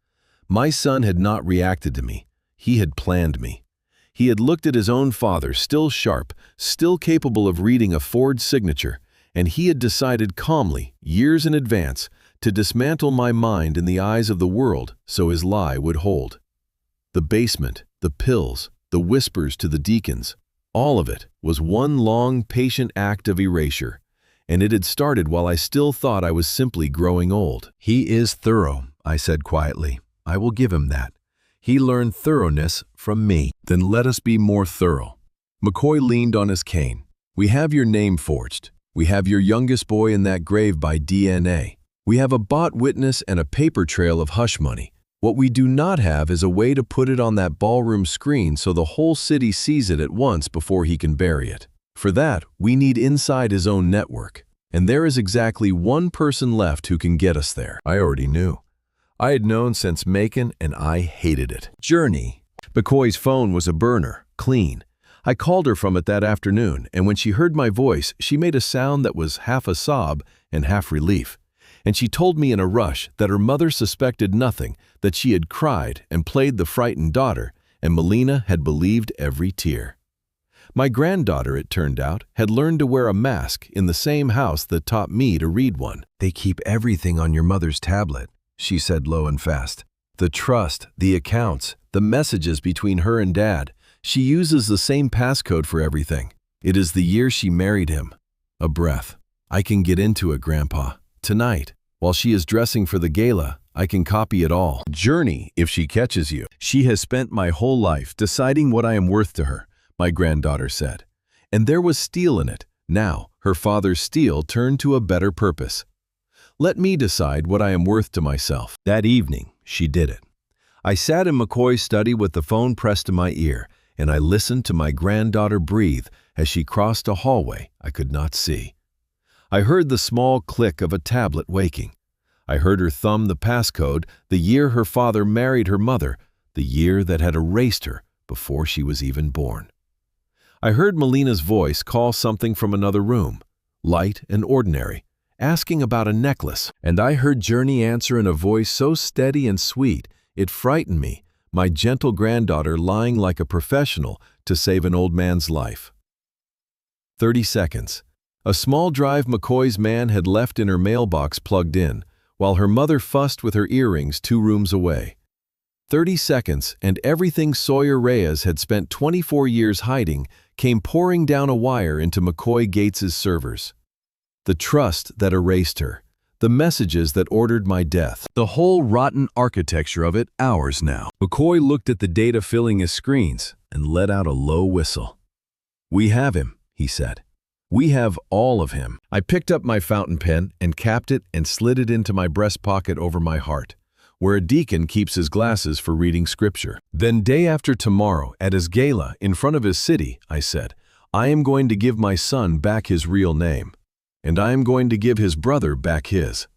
My son had not reacted to me. He had planned me. He had looked at his own father, still sharp, still capable of reading a forged signature, and he had decided calmly, years in advance, to dismantle my mind in the eyes of the world so his lie would hold. The basement, the pills, the whispers to the deacons, all of it was one long, patient act of erasure, and it had started while I still thought I was simply growing old. "He is thorough," I said quietly. "I will give him that. He learned thoroughness from me." "Then let us be more thorough." McCoy leaned on his cane. "We have your name forged. We have your youngest boy in that grave by DNA. We have a bought witness and a paper trail of hush money. What we do not have is a way to put it on that ballroom screen so the whole city sees it at once before he can bury it. For that, we need inside his own network. And there is exactly one person left who can get us there." I already knew. I had known since Macon, and I hated it. Journey. McCoy's phone was a burner, clean. I called her from it that afternoon, and when she heard my voice, she made a sound that was half a sob and half relief. And she told me in a rush that her mother suspected nothing, that she had cried and played the frightened daughter, and Melina had believed every tear. My granddaughter, it turned out, had learned to wear a mask in the same house that taught me to read one. "They keep everything on your mother's tablet," she said low and fast. "The trust, the accounts, the messages between her and Dad. She uses the same passcode for everything. It is the year she married him." A breath. "I can get into it, Grandpa. Tonight, while she is dressing for the gala, I can copy it all. Journey, if she catches you. She has spent my whole life deciding what I am worth to her," my granddaughter said. And there was steel in it. Now, her father's steel turned to a better purpose. "Let me decide what I am worth to myself." That evening, she did it. I sat in McCoy's study with the phone pressed to my ear, and I listened to my granddaughter breathe as she crossed a hallway I could not see. I heard the small click of a tablet waking. I heard her thumb the passcode, the year her father married her mother, the year that had erased her before she was even born. I heard Melina's voice call something from another room, light and ordinary, asking about a necklace, and I heard Journey answer in a voice so steady and sweet, it frightened me, my gentle granddaughter lying like a professional to save an old man's life. 30 seconds. A small drive McCoy's man had left in her mailbox plugged in, while her mother fussed with her earrings 2 rooms away. 30 seconds, and everything Sawyer Reyes had spent 24 years hiding came pouring down a wire into McCoy Gates's servers. The trust that erased her, the messages that ordered my death, the whole rotten architecture of it ours now. McCoy looked at the data filling his screens and let out a low whistle. "We have him," he said. We have all of him. I picked up my fountain pen and capped it and slid it into my breast pocket over my heart, where a deacon keeps his glasses for reading scripture. Then day after tomorrow, at his gala, in front of his city, I said, I am going to give my son back his real name, and I am going to give his brother back his.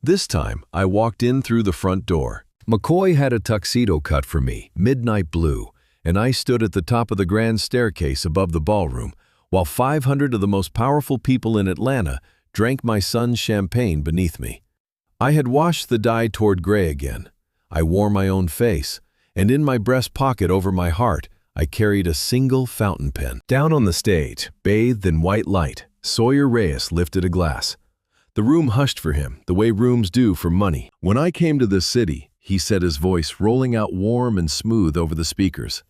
This time, I walked in through the front door. McCoy had a tuxedo cut for me, midnight blue, and I stood at the top of the grand staircase above the ballroom, while 500 of the most powerful people in Atlanta drank my son's champagne beneath me. I had washed the dye toward gray again. I wore my own face, and in my breast pocket over my heart, I carried a single fountain pen. Down on the stage, bathed in white light, Sawyer Reyes lifted a glass. The room hushed for him, the way rooms do for money. When I came to this city, he said, his voice rolling out warm and smooth over the speakers,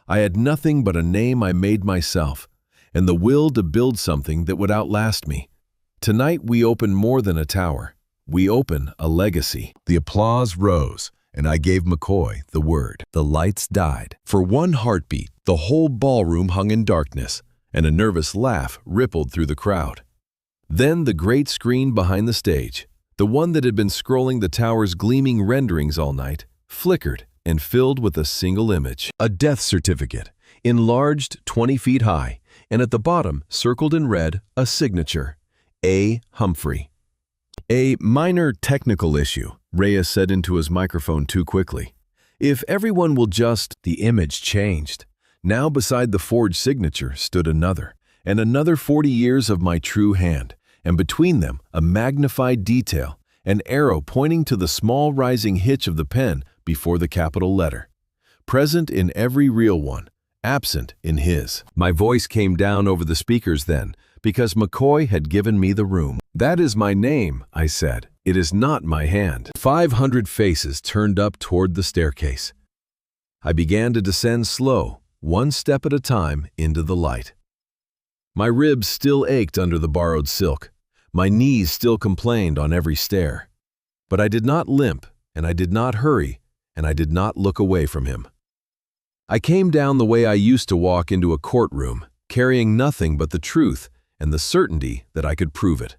I had nothing but a name I made myself, and the will to build something that would outlast me. Tonight we open more than a tower. We open a legacy. The applause rose, and I gave McCoy the word. The lights died. For one heartbeat, the whole ballroom hung in darkness, and a nervous laugh rippled through the crowd. Then the great screen behind the stage, the one that had been scrolling the tower's gleaming renderings all night, flickered and filled with a single image. A death certificate, enlarged 20 feet high, and at the bottom, circled in red, a signature, A. Humphrey. A minor technical issue, Reyes said into his microphone too quickly. If everyone will just... The image changed. Now beside the forged signature stood another, and another 40 years of my true hand, and between them a magnified detail, an arrow pointing to the small rising hitch of the pen before the capital letter. Present in every real one, absent in his. My voice came down over the speakers then, because McCoy had given me the room. That is my name, I said. It is not my hand. 500 faces turned up toward the staircase. I began to descend slow, one step at a time, into the light. My ribs still ached under the borrowed silk. My knees still complained on every stair. But I did not limp, and I did not hurry, and I did not look away from him. I came down the way I used to walk into a courtroom, carrying nothing but the truth and the certainty that I could prove it.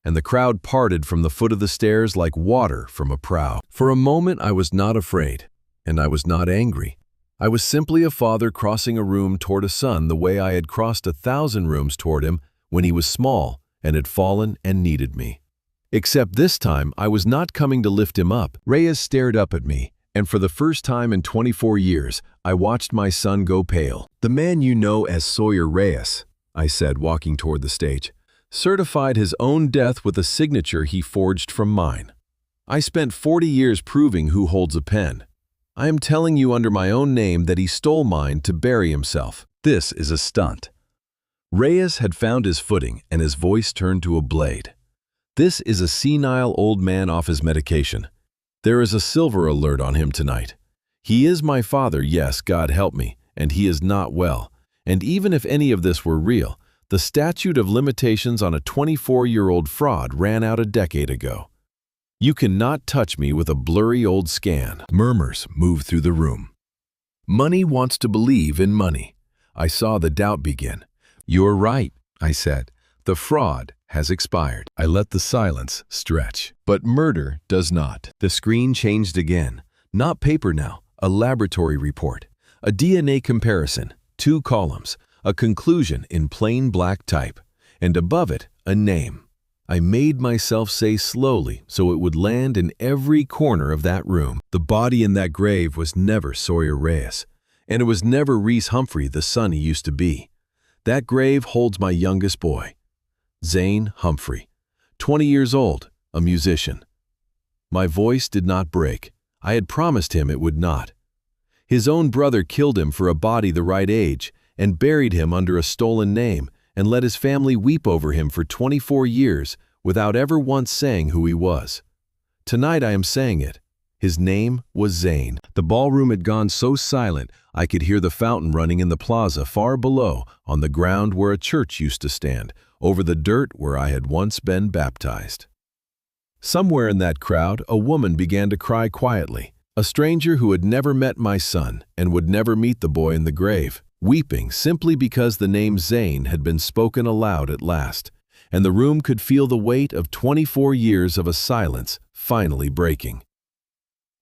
And the crowd parted from the foot of the stairs like water from a prow. For a moment I was not afraid, and I was not angry. I was simply a father crossing a room toward a son the way I had crossed 1,000 rooms toward him when he was small and had fallen and needed me. Except this time I was not coming to lift him up. Reyes stared up at me, and for the first time in 24 years, I watched my son go pale. The man you know as Sawyer Reyes, I said, walking toward the stage, certified his own death with a signature he forged from mine. I spent 40 years proving who holds a pen. I am telling you under my own name that he stole mine to bury himself. This is a stunt. Reyes had found his footing, and his voice turned to a blade. This is a senile old man off his medication. There is a silver alert on him tonight. He is my father, yes, God help me, and he is not well. And even if any of this were real, the statute of limitations on a 24-year-old fraud ran out a decade ago. You cannot touch me with a blurry old scan. Murmurs moved through the room. Money wants to believe in money. I saw the doubt begin. You're right, I said. The fraud has expired. I let the silence stretch. But murder does not. The screen changed again. Not paper now, a laboratory report. A DNA comparison, 2 columns, a conclusion in plain black type, and above it, a name. I made myself say slowly so it would land in every corner of that room. The body in that grave was never Sawyer Reyes, and it was never Reese Humphrey, the son he used to be. That grave holds my youngest boy, Zane Humphrey, 20 years old, a musician. My voice did not break. I had promised him it would not. His own brother killed him for a body the right age and buried him under a stolen name and let his family weep over him for 24 years without ever once saying who he was. Tonight I am saying it. His name was Zane. The ballroom had gone so silent I could hear the fountain running in the plaza far below on the ground where a church used to stand, over the dirt where I had once been baptized. Somewhere in that crowd, a woman began to cry quietly, a stranger who had never met my son and would never meet the boy in the grave. weeping simply because the name Zane had been spoken aloud at last, and the room could feel the weight of 24 years of a silence finally breaking.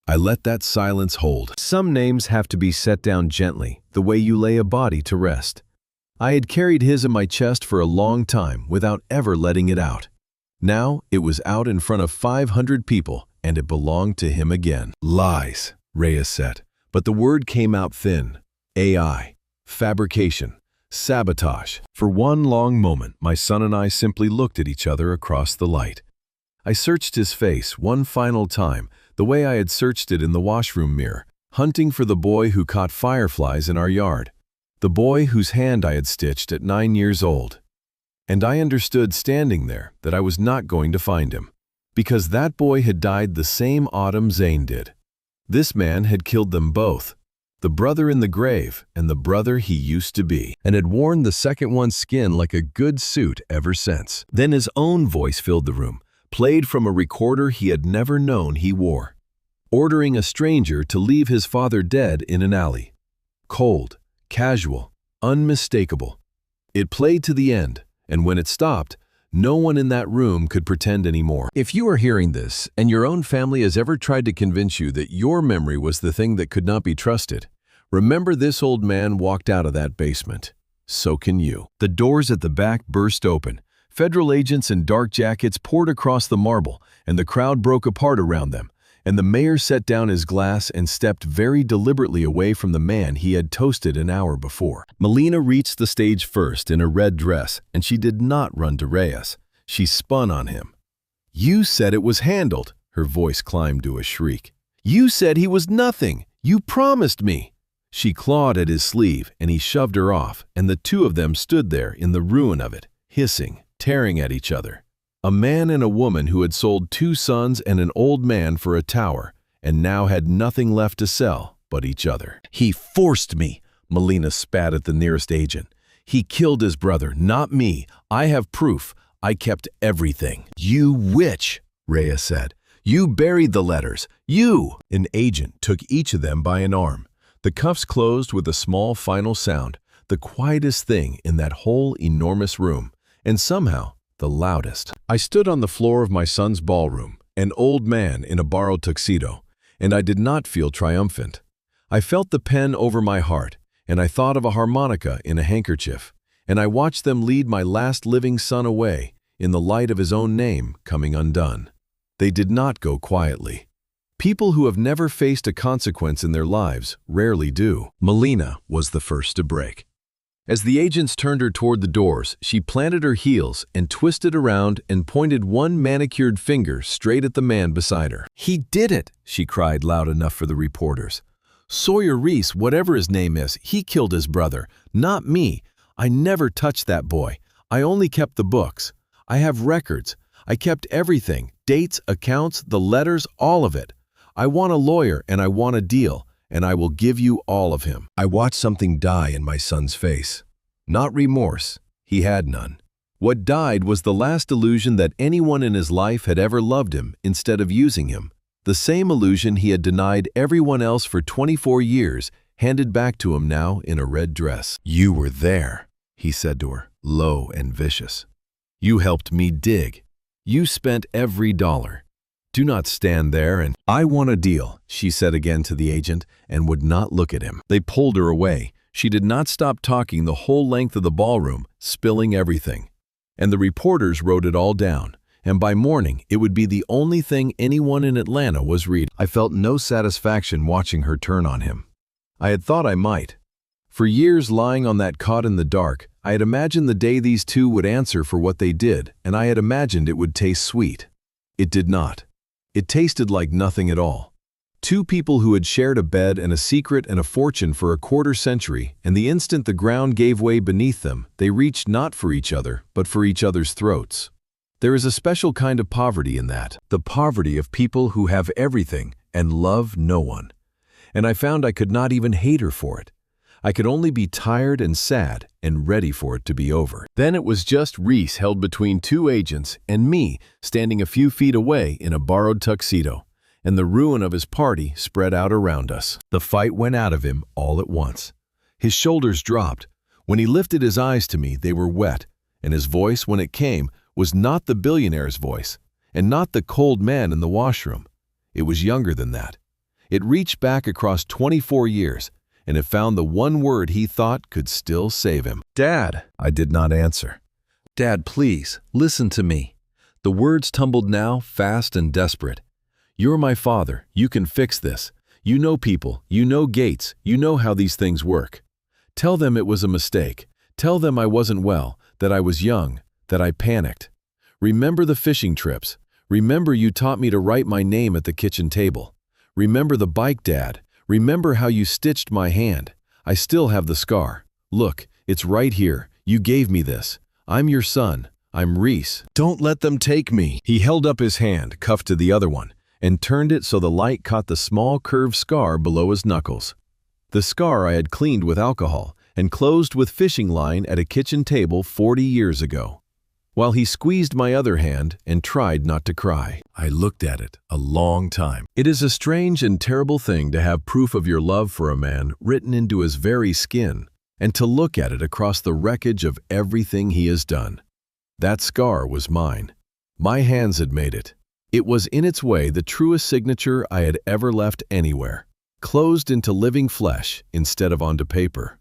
I let that silence hold. Some names have to be set down gently, the way you lay a body to rest. I had carried his in my chest for a long time without ever letting it out. Now it was out in front of 500 people, and it belonged to him again. Lies, Reyes said, but the word came out thin. AI, fabrication, sabotage. For one long moment, my son and I simply looked at each other across the light. I searched his face one final time, the way I had searched it in the washroom mirror, hunting for the boy who caught fireflies in our yard, the boy whose hand I had stitched at 9 years old. And I understood standing there that I was not going to find him, because that boy had died the same autumn Zane did. This man had killed them both, the brother in the grave and the brother he used to be, and had worn the second one's skin like a good suit ever since. Then his own voice filled the room, played from a recorder he had never known he wore, ordering a stranger to leave his father dead in an alley. Cold, casual, unmistakable. It played to the end, and when it stopped, no one in that room could pretend anymore. If you are hearing this, and your own family has ever tried to convince you that your memory was the thing that could not be trusted, remember this old man walked out of that basement. So can you. The doors at the back burst open. Federal agents in dark jackets poured across the marble, and the crowd broke apart around them, and the mayor set down his glass and stepped very deliberately away from the man he had toasted an hour before. Melina reached the stage first in a red dress, and she did not run to Reyes. She spun on him. "You said it was handled." Her voice climbed to a shriek. "You said he was nothing. You promised me." She clawed at his sleeve, and he shoved her off, and the two of them stood there in the ruin of it, hissing, tearing at each other. A man and a woman who had sold 2 sons and an old man for a tower, and now had nothing left to sell but each other. "He forced me," Melina spat at the nearest agent. "He killed his brother, not me. I have proof. I kept everything." "You witch," Reyes said. "You buried the letters. You!" An agent took each of them by an arm. The cuffs closed with a small final sound, the quietest thing in that whole enormous room, and somehow the loudest. I stood on the floor of my son's ballroom, an old man in a borrowed tuxedo, and I did not feel triumphant. I felt the pen over my heart, and I thought of a harmonica in a handkerchief, and I watched them lead my last living son away, in the light of his own name coming undone. They did not go quietly. People who have never faced a consequence in their lives rarely do. Melina was the first to break. As the agents turned her toward the doors, she planted her heels and twisted around and pointed one manicured finger straight at the man beside her. "He did it," she cried loud enough for the reporters. "Sawyer Reese, whatever his name is, he killed his brother, not me. I never touched that boy. I only kept the books. I have records. I kept everything, dates, accounts, the letters, all of it. I want a lawyer and I want a deal, and I will give you all of him." I watched something die in my son's face. Not remorse. He had none. What died was the last illusion that anyone in his life had ever loved him instead of using him. The same illusion he had denied everyone else for 24 years, handed back to him now in a red dress. "You were there," he said to her, low and vicious. "You helped me dig. You spent every dollar. Do not stand there and—" "I want a deal," she said again to the agent, and would not look at him. They pulled her away. She did not stop talking the whole length of the ballroom, spilling everything. And the reporters wrote it all down, and by morning it would be the only thing anyone in Atlanta was reading. I felt no satisfaction watching her turn on him. I had thought I might. For years lying on that cot in the dark, I had imagined the day these two would answer for what they did, and I had imagined it would taste sweet. It did not. It tasted like nothing at all. Two people who had shared a bed and a secret and a fortune for a quarter century, and the instant the ground gave way beneath them, they reached not for each other, but for each other's throats. There is a special kind of poverty in that, the poverty of people who have everything and love no one. And I found I could not even hate her for it. I could only be tired and sad and ready for it to be over. Then it was just Reese held between 2 agents and me standing a few feet away in a borrowed tuxedo, and the ruin of his party spread out around us. The fight went out of him all at once. His shoulders dropped. When he lifted his eyes to me, they were wet, and his voice, when it came, was not the billionaire's voice, and not the cold man in the washroom. It was younger than that. It reached back across 24 years, and it found the one word he thought could still save him. "Dad," I did not answer. "Dad, please, listen to me." The words tumbled now, fast and desperate. "You're my father. You can fix this. You know people. You know gates. You know how these things work. Tell them it was a mistake. Tell them I wasn't well, that I was young, that I panicked. Remember the fishing trips. Remember you taught me to write my name at the kitchen table. Remember the bike, Dad. Remember how you stitched my hand. I still have the scar. Look, it's right here. You gave me this. I'm your son. I'm Reese. Don't let them take me." He held up his hand, cuffed to the other one, and turned it so the light caught the small curved scar below his knuckles. The scar I had cleaned with alcohol and closed with fishing line at a kitchen table 40 years ago. While he squeezed my other hand and tried not to cry, I looked at it a long time. It is a strange and terrible thing to have proof of your love for a man written into his very skin, and to look at it across the wreckage of everything he has done. That scar was mine. My hands had made it. It was in its way the truest signature I had ever left anywhere, closed into living flesh instead of onto paper.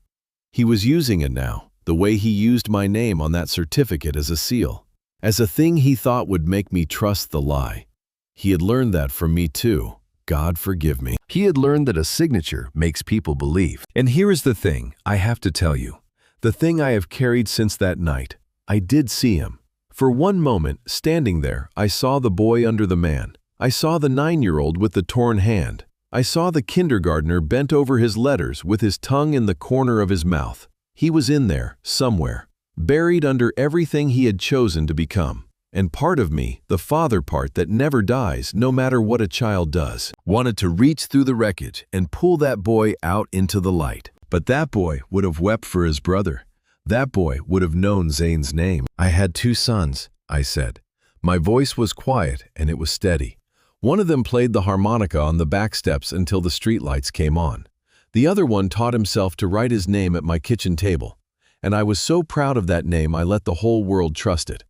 He was using it now, the way he used my name on that certificate as a seal, as a thing he thought would make me trust the lie. He had learned that from me too. God forgive me. He had learned that a signature makes people believe. And here is the thing I have to tell you, the thing I have carried since that night. I did see him. For one moment, standing there, I saw the boy under the man. I saw the 9-year-old with the torn hand. I saw the kindergartner bent over his letters with his tongue in the corner of his mouth. He was in there, somewhere, buried under everything he had chosen to become. And part of me, the father part that never dies no matter what a child does, wanted to reach through the wreckage and pull that boy out into the light. But that boy would have wept for his brother. That boy would have known Zane's name. "I had 2 sons, I said. My voice was quiet and it was steady. One of them played the harmonica on the back steps until the streetlights came on. The other one taught himself to write his name at my kitchen table. And I was so proud of that name I let the whole world trust it."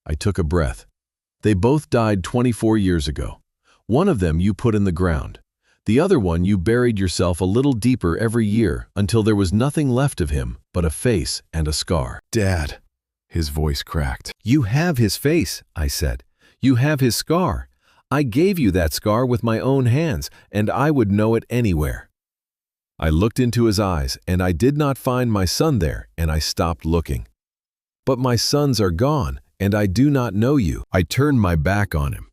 I took a breath. "They both died 24 years ago. One of them you put in the ground. The other one you buried yourself a little deeper every year until there was nothing left of him but a face and a scar." "Dad," his voice cracked. "You have his face," I said. "You have his scar. I gave you that scar with my own hands, and I would know it anywhere." I looked into his eyes, and I did not find my son there, and I stopped looking. "But my sons are gone, and I do not know you." I turned my back on him.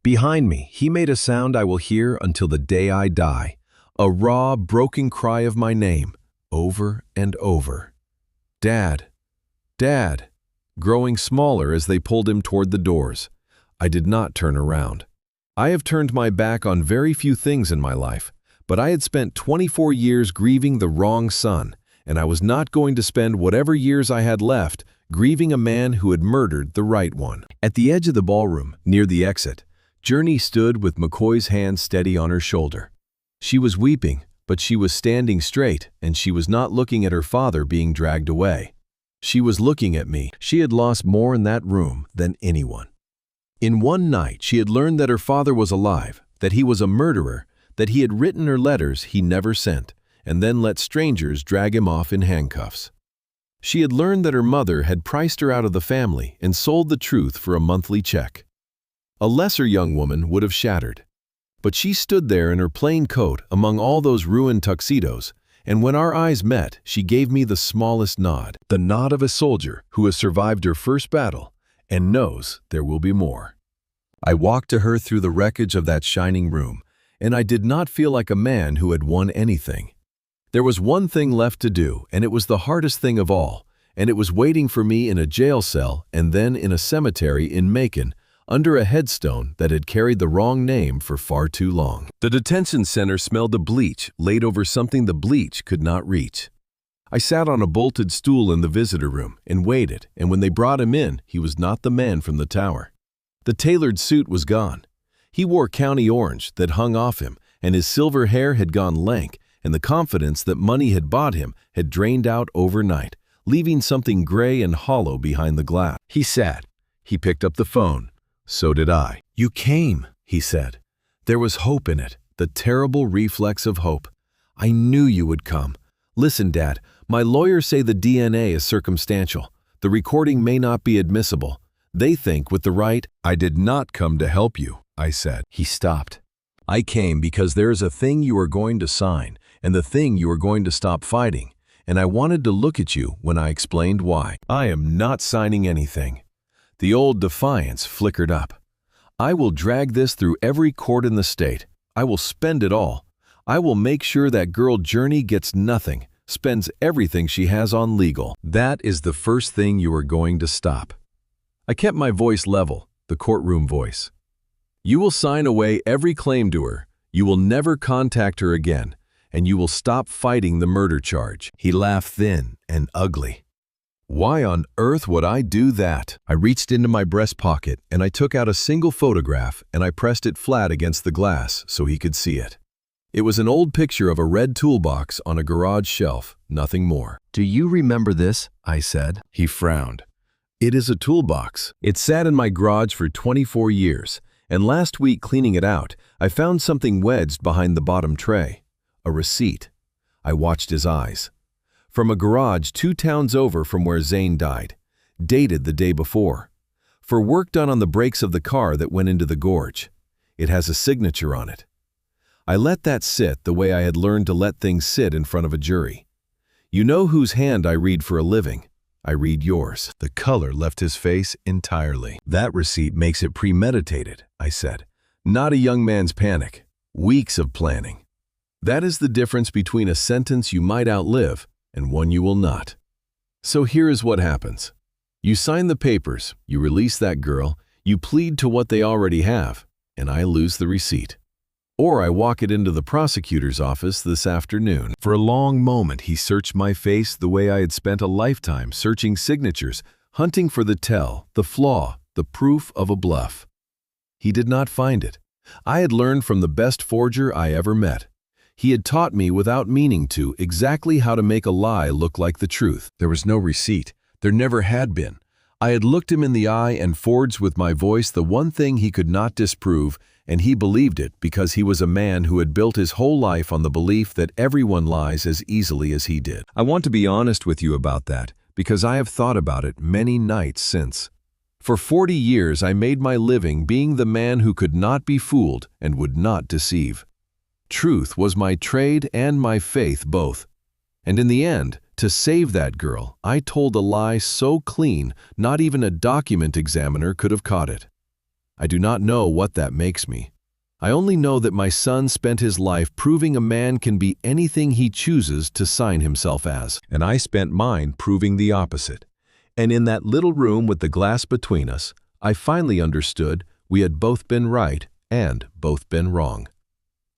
Behind me, he made a sound I will hear until the day I die, a raw, broken cry of my name, over and over. "Dad, Dad," growing smaller as they pulled him toward the doors. I did not turn around. I have turned my back on very few things in my life, but I had spent 24 years grieving the wrong son, and I was not going to spend whatever years I had left grieving a man who had murdered the right one. At the edge of the ballroom, near the exit, Journey stood with McCoy's hand steady on her shoulder. She was weeping, but she was standing straight, and she was not looking at her father being dragged away. She was looking at me. She had lost more in that room than anyone. In one night, she had learned that her father was alive, that he was a murderer, that he had written her letters he never sent, and then let strangers drag him off in handcuffs. She had learned that her mother had priced her out of the family and sold the truth for a monthly check. A lesser young woman would have shattered. But she stood there in her plain coat among all those ruined tuxedos, and when our eyes met, she gave me the smallest nod, the nod of a soldier who has survived her first battle and knows there will be more. I walked to her through the wreckage of that shining room, and I did not feel like a man who had won anything. There was one thing left to do, and it was the hardest thing of all, and it was waiting for me in a jail cell and then in a cemetery in Macon, under a headstone that had carried the wrong name for far too long. The detention center smelled of bleach laid over something the bleach could not reach. I sat on a bolted stool in the visitor room and waited, and when they brought him in, he was not the man from the tower. The tailored suit was gone. He wore county orange that hung off him, and his silver hair had gone lank, and the confidence that money had bought him had drained out overnight, leaving something gray and hollow behind the glass. He sat. He picked up the phone. So did I. "You came," he said. There was hope in it, the terrible reflex of hope. "I knew you would come. Listen, Dad, my lawyers say the DNA is circumstantial. The recording may not be admissible. They think with the right—" "I did not come to help you," I said. He stopped. "I came because there is a thing you are going to sign, and the thing you are going to stop fighting, and I wanted to look at you when I explained why." "I am not signing anything." The old defiance flickered up. "I will drag this through every court in the state. I will spend it all. I will make sure that girl Journey gets nothing, spends everything she has on legal." "That is the first thing you are going to stop." I kept my voice level, the courtroom voice. "You will sign away every claim to her, you will never contact her again, and you will stop fighting the murder charge." He laughed thin and ugly. "Why on earth would I do that?" I reached into my breast pocket and I took out a single photograph and I pressed it flat against the glass so he could see it. It was an old picture of a red toolbox on a garage shelf, nothing more. "Do you remember this?" I said. He frowned. "It is a toolbox. It sat in my garage for 24 years, and last week cleaning it out, I found something wedged behind the bottom tray. A receipt." I watched his eyes. "From a garage 2 towns over from where Zane died. Dated the day before. For work done on the brakes of the car that went into the gorge. It has a signature on it." I let that sit the way I had learned to let things sit in front of a jury. "You know whose hand I read for a living. I read yours." The color left his face entirely. "That receipt makes it premeditated," I said. "Not a young man's panic. Weeks of planning. That is the difference between a sentence you might outlive and one you will not. So here is what happens. You sign the papers, you release that girl, you plead to what they already have, and I lose the receipt. Or I walk it into the prosecutor's office this afternoon." For a long moment he searched my face the way I had spent a lifetime searching signatures, hunting for the tell, the flaw, the proof of a bluff. He did not find it. I had learned from the best forger I ever met. He had taught me without meaning to exactly how to make a lie look like the truth. There was no receipt. There never had been. I had looked him in the eye and forged with my voice the one thing he could not disprove, and he believed it because he was a man who had built his whole life on the belief that everyone lies as easily as he did. I want to be honest with you about that because I have thought about it many nights since. For 40 years I made my living being the man who could not be fooled and would not deceive. Truth was my trade and my faith both. And in the end, to save that girl, I told a lie so clean not even a document examiner could have caught it. I do not know what that makes me. I only know that my son spent his life proving a man can be anything he chooses to sign himself as. And I spent mine proving the opposite. And in that little room with the glass between us, I finally understood we had both been right and both been wrong.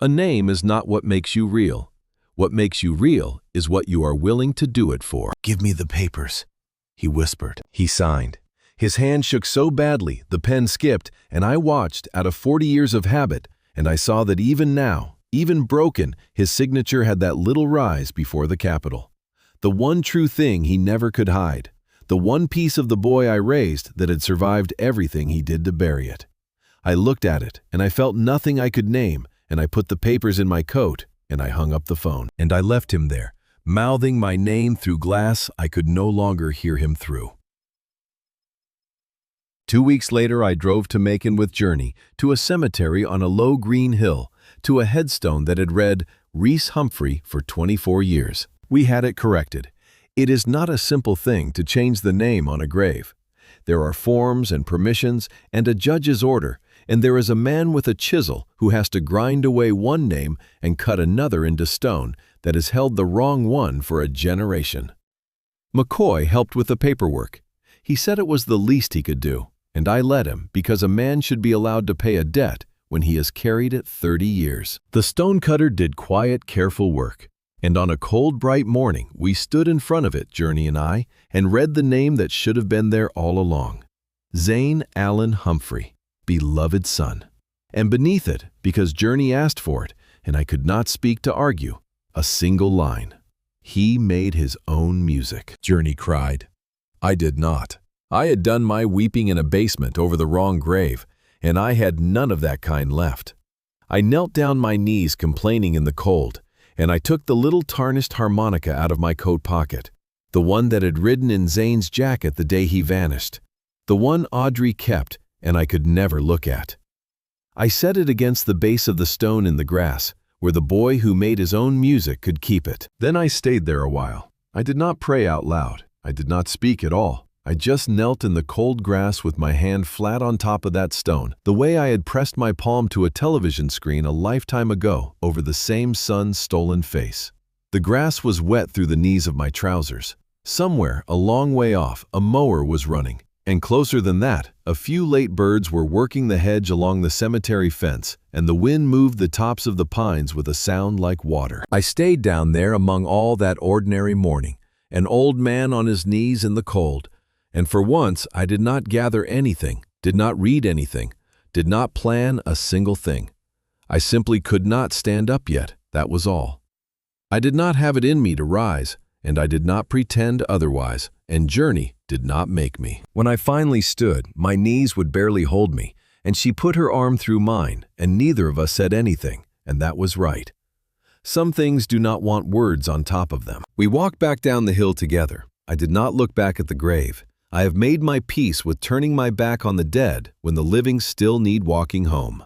A name is not what makes you real. What makes you real is what you are willing to do it for. "Give me the papers," he whispered. He signed. His hand shook so badly, the pen skipped, and I watched out of 40 years of habit, and I saw that even now, even broken, his signature had that little rise before the capital. The one true thing he never could hide. The one piece of the boy I raised that had survived everything he did to bury it. I looked at it, and I felt nothing I could name, and I put the papers in my coat, and I hung up the phone. And I left him there, mouthing my name through glass I could no longer hear him through. 2 weeks later, I drove to Macon with Journey, to a cemetery on a low green hill, to a headstone that had read, Reese Humphrey for 24 years. We had it corrected. It is not a simple thing to change the name on a grave. There are forms and permissions and a judge's order, and there is a man with a chisel who has to grind away one name and cut another into stone that has held the wrong one for a generation. McCoy helped with the paperwork. He said it was the least he could do. And I let him because a man should be allowed to pay a debt when he has carried it 30 years. The stonecutter did quiet, careful work, and on a cold, bright morning, we stood in front of it, Journey and I, and read the name that should have been there all along. Zane Allen Humphrey, beloved son. And beneath it, because Journey asked for it, and I could not speak to argue, a single line. He made his own music. Journey cried. I did not. I had done my weeping in a basement over the wrong grave, and I had none of that kind left. I knelt down my knees complaining in the cold, and I took the little tarnished harmonica out of my coat pocket, the one that had ridden in Zane's jacket the day he vanished, the one Audrey kept and I could never look at. I set it against the base of the stone in the grass, where the boy who made his own music could keep it. Then I stayed there a while. I did not pray out loud. I did not speak at all. I just knelt in the cold grass with my hand flat on top of that stone, the way I had pressed my palm to a television screen a lifetime ago over the same sun's stolen face. The grass was wet through the knees of my trousers. Somewhere, a long way off, a mower was running. And closer than that, a few late birds were working the hedge along the cemetery fence, and the wind moved the tops of the pines with a sound like water. I stayed down there among all that ordinary morning, an old man on his knees in the cold, and for once I did not gather anything, did not read anything, did not plan a single thing. I simply could not stand up yet, that was all. I did not have it in me to rise, and I did not pretend otherwise, and Journey did not make me. When I finally stood, my knees would barely hold me, and she put her arm through mine, and neither of us said anything, and that was right. Some things do not want words on top of them. We walked back down the hill together. I did not look back at the grave. I have made my peace with turning my back on the dead when the living still need walking home.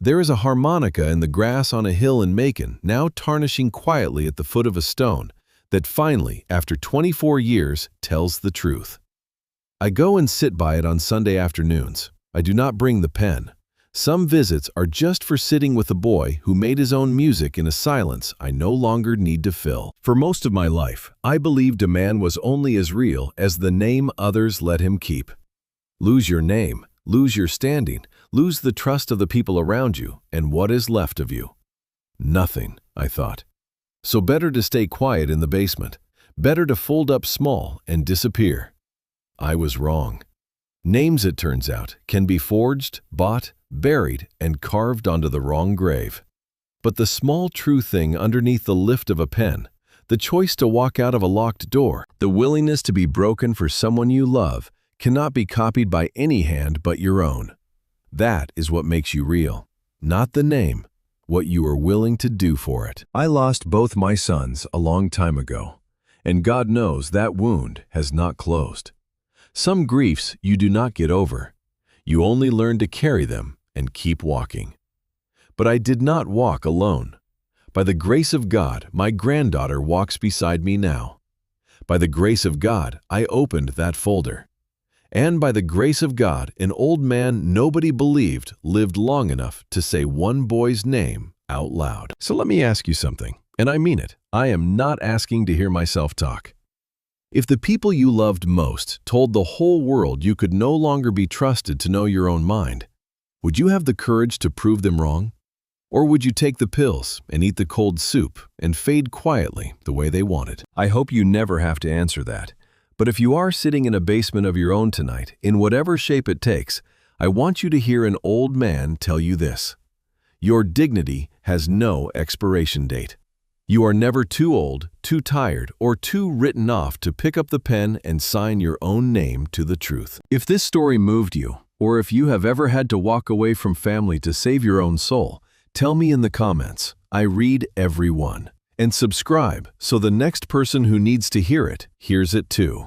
There is a harmonica in the grass on a hill in Macon, now tarnishing quietly at the foot of a stone, that finally, after 24 years, tells the truth. I go and sit by it on Sunday afternoons. I do not bring the pen. Some visits are just for sitting with a boy who made his own music in a silence I no longer need to fill. For most of my life, I believed a man was only as real as the name others let him keep. Lose your name, lose your standing, lose the trust of the people around you, and what is left of you? Nothing, I thought. So better to stay quiet in the basement, better to fold up small and disappear. I was wrong. Names, it turns out, can be forged, bought, buried, and carved onto the wrong grave. But the small true thing underneath the lift of a pen, the choice to walk out of a locked door, the willingness to be broken for someone you love, cannot be copied by any hand but your own. That is what makes you real, not the name, what you are willing to do for it. I lost both my sons a long time ago, and God knows that wound has not closed. Some griefs you do not get over. You only learn to carry them and keep walking. But I did not walk alone. By the grace of God, my granddaughter walks beside me now. By the grace of God, I opened that folder. And by the grace of God, an old man nobody believed lived long enough to say one boy's name out loud. So let me ask you something, and I mean it. I am not asking to hear myself talk. If the people you loved most told the whole world you could no longer be trusted to know your own mind, would you have the courage to prove them wrong? Or would you take the pills and eat the cold soup and fade quietly the way they wanted? I hope you never have to answer that. But if you are sitting in a basement of your own tonight, in whatever shape it takes, I want you to hear an old man tell you this. Your dignity has no expiration date. You are never too old, too tired, or too written off to pick up the pen and sign your own name to the truth. If this story moved you, or if you have ever had to walk away from family to save your own soul, tell me in the comments. I read every one. And subscribe so the next person who needs to hear it hears it too.